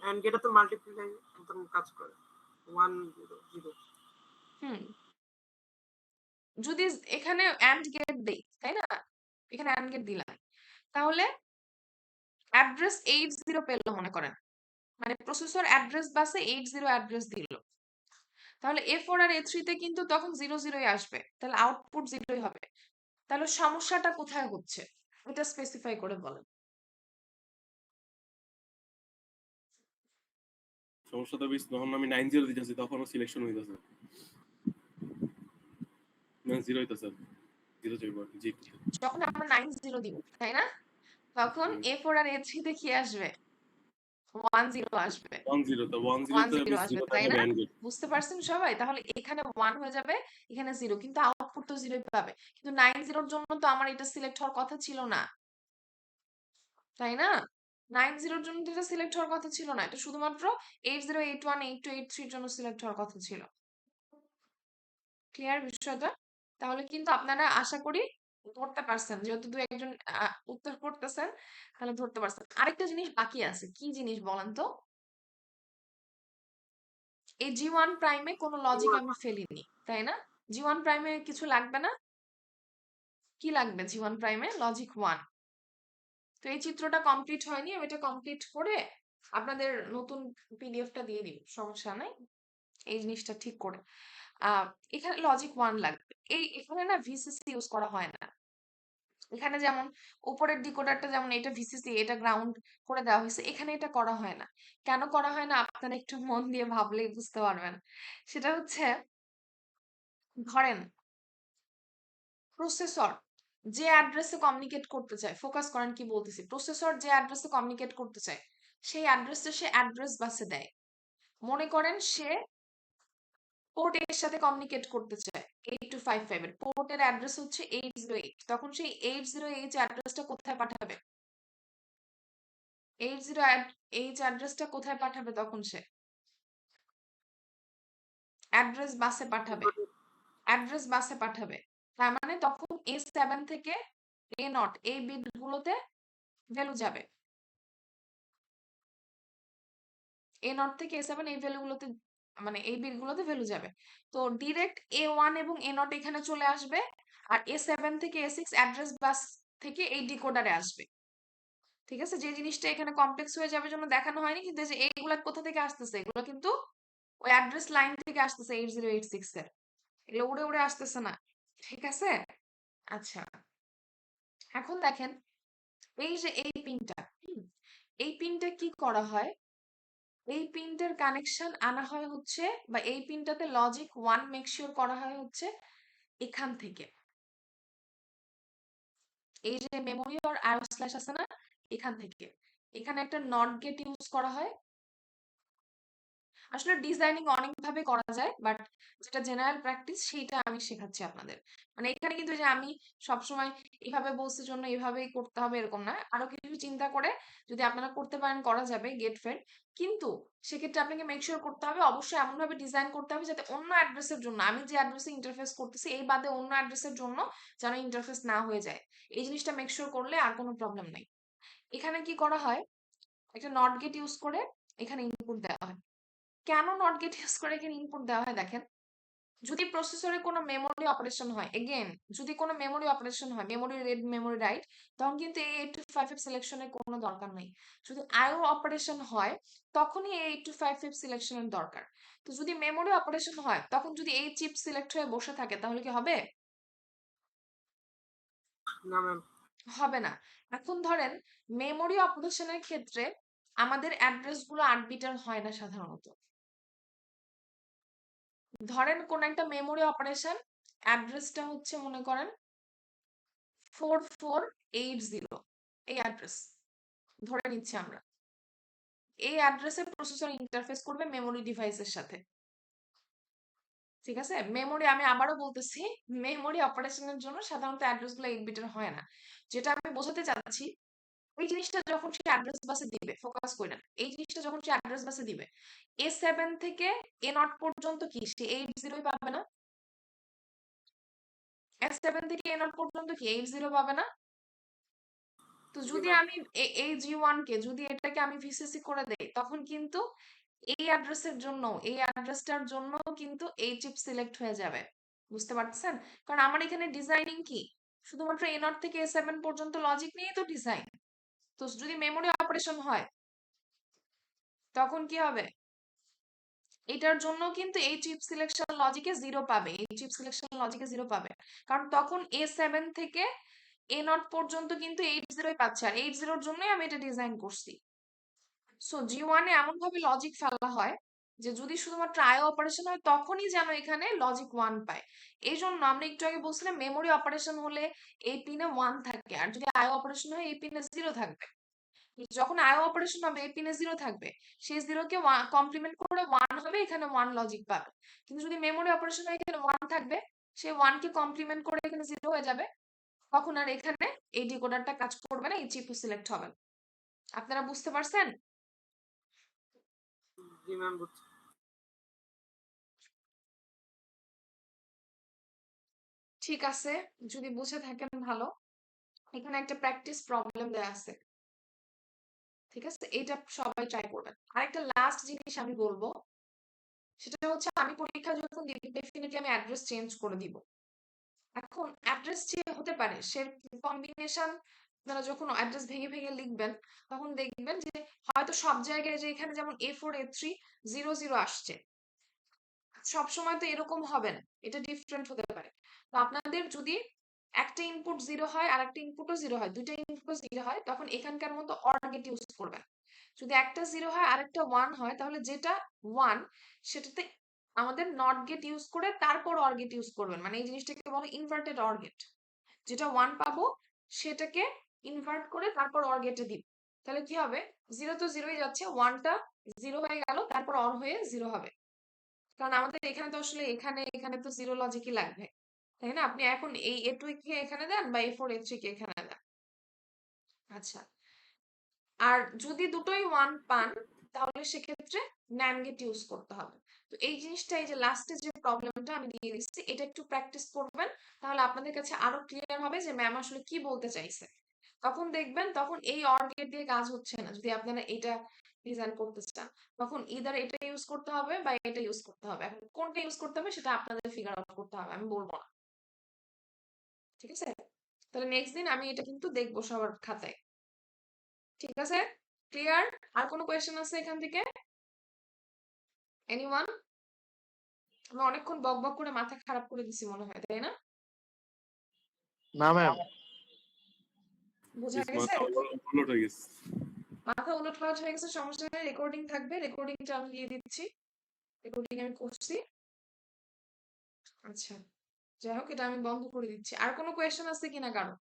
এন্ড গেটে তো মাল্টিপ্লাই মতন কাজ করে 1 0 0। হুম, যদি এখানে অ্যান্ড গেট দেই, তাই না, এখানে অ্যান্ড গেট দিলাম, তাহলে অ্যাড্রেস 80 পেলো মনে করেন, মানে প্রসেসর অ্যাড্রেস বাসে 80 অ্যাড্রেস দিল, তাহলে A4 আর A3 তে কিন্তু তখন 00 আসবে, তাহলে আউটপুট 0 হবে। তাহলে সমস্যাটা কোথায় হচ্ছে এটা স্পেসিফাই করে বলেন। সমস্যা তো বেশি, যখন আমি 90 দিতেছি তখনও সিলেকশন হইতেছে, না 0 হইতেছে, 0 যাইব আর কি জি। যখন আমরা 90 দিব, তাই না, তখন A4 আর A3 তে কি আসবে, 10 আসবে। 10 তো 10 তে 10 আসবে, 0 তাই থাকলে না? Band gate. বুঝতে পারছেন সবাই? তাহলে এখানে 1 হয়ে যাবে, এখানে 0, কিন্তু আউটপুট তো 0 পাবে। কিন্তু 90 জন্য তো আমার এটা সিলেক্ট হওয়ার কথা ছিল না, তাই না? 90 জন্য তো এটা সিলেক্ট হওয়ার কথা ছিল না, এটা শুধুমাত্র 80 81 82 83 জন্য সিলেক্ট হওয়ার কথা ছিল। ক্লিয়ার বিষয়টা? তাহলে কিন্তু আপনারা আশা করি ধরতে পারছেন, যেহেতু দু একজন উত্তর করতেছেন, তাহলে ধরতে পারছেন। আরেকটা জিনিস বাকি আছে, কি জিনিস বলেন তো? এই G1 প্রাইমে কোনো লজিক আমি ফেলিনি, তাই না? G1 প্রাইমে কিছু লাগবে না? কি লাগবে G1 প্রাইমে? লজিক 1। তো এই চিত্রটা কমপ্লিট হয়নি, আমি এটা কমপ্লিট করে আপনাদের নতুন পিডিএফটা দিয়ে দিব, সমস্যা নাই। এই জিনিসটা ঠিক করে এখানে লজিক 1 লাগবে। এখানে না ভিসিসি ইউজ করা হয় না। এখানে যেমন উপরের ডিকোডারটা যেমন এটা ভিসিসি, এটা গ্রাউন্ড করে দেওয়া হয়েছে, এখানে এটা করা হয় না। কেন করা হয় না আপনারা একটু মন দিয়ে ভাবলেই বুঝতে পারবেন। সেটা হচ্ছে, ধরেন প্রসেসর যে অ্যাড্রেসে কমিউনিকেট করতে চায়, ফোকাস করেন কি বলতেছি, প্রসেসর যে অ্যাড্রেসে কমিউনিকেট করতে চায় সেই অ্যাড্রেসটা সে অ্যাড্রেস বাসে দেয়। মনে করেন সে পোর্ট এর সাথে কমিউনিকেট করতে চায় 8255 এর, পোর্টের অ্যাড্রেস হচ্ছে 808, তখন সেই 808 অ্যাড্রেসটা কোথায় পাঠাবে? 808 অ্যাড্রেসটা কোথায় পাঠাবে তখন সে? অ্যাড্রেস বাসে পাঠাবে, অ্যাড্রেস বাসে পাঠাবে। তার মানে তখন A7 থেকে A0 এই বিট গুলোতে ভ্যালু যাবে, A0 থেকে A7 এই ভ্যালুগুলোতে, মানে এই বিট গুলোতে ভ্যালু যাবে। তো ডিরেক্ট A1 এবং A0 এখানে চলে আসবে, আর A7 থেকে A6 অ্যাড্রেস বাস থেকে এই ডিকোডারে আসবে। ঠিক আছে, যে জিনিসটা এখানে কমপ্লেক্স হয়ে যাবে জন্য দেখানো হয়নি, কিন্তু যে এইগুলা কোথা থেকে আসতেছে, এগুলো কিন্তু ওই অ্যাড্রেস লাইন থেকে আসতেছে 8086 এর, এগুলো উড়ে উড়ে আসতেছে না। ঠিক আছে, আচ্ছা এখন দেখেন এই যে এই পিনটা, এই পিনটা কি করা হয়, এই পিনটার কানেকশন আনা হয় হচ্ছে, বা এই পিনটাতে লজিক 1 মেক শিওর করা হয় হচ্ছে এখান থেকে। এই যে মেমোরি আর আরো স্ল্যাশ আছে না, এখান থেকে এখানে একটা নট গেট ইউজ করা হয়। আসলে ডিজাইনিং অনেকভাবে করা যায়, বাট যেটা জেনারেল প্র্যাকটিস সেইটা আমি শেখাচ্ছি আপনাদের। মানে এখানে কিন্তু যে আমি সবসময় এইভাবে বলছি জন্য এইভাবেই করতে হবে এরকম না, আরো কিছু চিন্তা করে যদি আপনারা করতে পারেন করা যাবে গেট ফেড। কিন্তু সেক্ষেত্রে আপনাকে মেক শিওর করতে হবে অবশ্যই এমন ভাবে ডিজাইন করতে হবে যাতে অন্য অ্যাড্রেসের জন্য, আমি যে অ্যাড্রেসে ইন্টারফেস করতেছি এই বাদে অন্য অ্যাড্রেসের জন্য যেন ইন্টারফেস না হয়ে যায়। এই জিনিসটা মেক শিওর করলে আর কোনো প্রবলেম নাই। এখানে কি করা হয়, একটা নট গেট ইউজ করে এখানে ইনপুট দেওয়া হয়। কেন নট গেট ইউজ করে এখানে ইনপুট দেওয়া হয় দেখেন, যদি প্রসেসরে কোনো মেমোরি অপারেশন হয়, এগেন যদি কোনো মেমোরি অপারেশন হয়, মেমোরি রিড মেমোরি রাইট, তখন কিন্তু এই 8255 সিলেকশনের কোনো দরকার নেই। যদি আইও অপারেশন হয় তখনই এই 8255 সিলেকশনের দরকার। তো যদি মেমোরি অপারেশন হয় তখন যদি এই চিপ সিলেক্ট হয়ে বসে থাকে তাহলে কি হবে? না ম্যাম। হবে না। এখন ধরেন মেমোরি অপারেশনের ক্ষেত্রে আমাদের অ্যাড্রেস গুলো 8 বিটের হয় না সাধারণত। ধরেন কোন একটা মেমোরি অপারেশন অ্যাড্রেসটা হচ্ছে মনে করেন 4480, এই অ্যাড্রেস ধরে নিচ্ছি আমরা। এই অ্যাড্রেসে প্রসেসর ইন্টারফেস করবে মেমোরি ডিভাইসের সাথে, ঠিক আছে? মেমোরি, আমি আবারও বলতেছি, মেমোরি অপারেশনের জন্য সাধারণত অ্যাড্রেস গুলো 8 বিটের হয় না। যেটা আমি বোঝাতে চাচ্ছি, এই জিনিসটা যখন সে অ্যাড্রেস বাসে দিবে, ফোকাস করেন, এই জিনিসটা যখন সে অ্যাড্রেস বাসে দিবে, A7 থেকে A0 পর্যন্ত কি সে 80 পাবে না? A7 থেকে A0 পর্যন্ত কি 80 পাবে না? তো জি যদি ম্যাম। আমি এই G1 কে যদি এটাকে আমি VCC করে দেই তখন কিন্তু এই অ্যাড্রেসের জন্য, এই অ্যাড্রেসটার জন্য কিন্তু এই চিপ সিলেক্ট হয়ে যাবে। বুঝতে পারছেন? কারণ আমার এখানে ডিজাইনিং কি, শুধুমাত্র A0 থেকে A7 পর্যন্ত লজিক নিয়েই তো ডিজাইন। তো যদি মেমোরি অপারেশন হয় তখন কি হবে, এটার জন্য কিন্তু এই চিপ সিলেকশন লজিকে 0 পাবে, এই চিপ সিলেকশন লজিকে 0 পাবে। কারণ তখন A7 থেকে A0 পর্যন্ত কিন্তু 80 পাচ্ছে, আর 80 জন্যই আমি এটা ডিজাইন করছি। সো G1 এ এমন ভাবে লজিক ফেলা হয় যে যদি শুধুমাত্র আইও অপারেশন হয় তখনই যেন এখানে লজিক 1 পায়। এই জন্য আমরা একটু আগে বলছিলাম মেমোরি অপারেশন হলে এই পিনে 1 থাকে, আর যদি আইও অপারেশন হয় এই পিনে 0 থাকবে। যখন আইও অপারেশন হবে এই পিনে 0 থাকবে, সেই 0 কে কমপ্লিমেন্ট করে 1 হবে, এখানে 1 লজিক পাবে। কিন্তু যদি মেমোরি অপারেশন হয় এখানে 1 থাকবে, সেই 1 কে কমপ্লিমেন্ট করে এখানে 0 হয়ে যাবে, তখন আর এখানে এই ডিকোডারটা কাজ করবে না, এই চিপও সিলেক্ট হবে না। আপনারা বুঝতে পারছেন? জি ম্যাম বুঝছি। ঠিক আছে, যদি বুঝে থাকেন ভালো। এখানে একটা প্র্যাকটিস প্রবলেম দেয়া আছে, ঠিক আছে? এটা সবাই ট্রাই করবেন। আরেকটা লাস্ট জিনিস আমি বলবো, সেটা হচ্ছে আমি পরীক্ষা যখন দিব ডেফিনেটলি আমি অ্যাড্রেস চেঞ্জ করে দিব। এখন অ্যাড্রেস চেঞ্জ হতে পারে, সে কম্বিনেশন, আপনারা যখন অ্যাড্রেস ভেঙে ভেঙে লিখবেন তখন দেখবেন যে হয়তো সব জায়গায় যে এখানে যেমন A4 A3 00 আসছে, সবসময় তো এরকম হবে না, এটা ডিফারেন্ট হতে পারে। তো আপনাদের যদি একটা ইনপুট 0 হয় আর একটা ইনপুটও 0 হয়, দুইটা ইনপুটও 0 হয়, তখন এখানকার মতো অর গেট ইউজ করবেন। যদি একটা 0 হয় আর একটা 1 হয় তাহলে যেটা 1 সেটাতে আমাদের নট গেট ইউজ করে তারপর অর গেট ইউজ করবেন। মানে এই জিনিসটাকে বলে ইনভার্টেড অর গেট। যেটা 1 পাবো সেটাকে ইনভার্ট করে তারপর অর গেটে দিব। তাহলে কি হবে, 0 তো 0ই যাচ্ছে, 1টা 0 হয়ে গেল, তারপর অর হয়ে 0 হবে। কারণ আমাদের এখানে তো আসলে এখানে তো 0 লজিকই লাগবে, তাই না? আপনি এখন এই A2 কে এখানে দেন বা A4 A3 কে এখানে দেন। আচ্ছা, আর যদি দুটোই 1 পান তাহলে সেক্ষেত্রে NAND গেট ইউজ করতে হবে। তো এই জিনিসটা, এই যে লাস্টে যে প্রবলেমটা আমি দিয়ে দিচ্ছি, এটা একটু প্র্যাকটিস করবেন, তাহলে আপনাদের কাছে আরো ক্লিয়ার হবে যে ম্যাম আসলে কি বলতে চাইছে। তখন দেখবেন তখন এই অর গেট দিয়ে কাজ হচ্ছে না। যদি আপনারা এটা ডিজাইন করতে চান তখন ইদার এটা ইউজ করতে হবে বা এটা ইউজ করতে হবে। এখন কোনটা ইউজ করতে হবে সেটা আপনাদের ফিগার আউট করতে হবে, আমি বলবো না, ঠিক আছে? তাহলে নেক্সট দিন আমি এটা কিন্তু দেখবো সবার খাতায়, ঠিক আছে? ক্লিয়ার? আর কোনো কোয়েশ্চেন আছে এখান থেকে? এনিওয়ান? আমি অনেকক্ষণ বক বক করে মাথা খারাপ করে দিছি মনে হয়, তাই না? না ম্যাম। বোঝা Yes, গেছে? মাথা উলট হয়ে গেছে। মাথা উলট পালট হয়ে গেছে, সমস্যা নেই, রেকর্ডিং থাকবে, রেকর্ডিংটা আমি দিয়ে দিচ্ছি, রেকর্ডিং আমি করছি। আচ্ছা, যাই হোক, এটা আমি বন্ধ করে দিচ্ছি। আর কোনো কোয়েশ্চেন আছে কিনা কারো?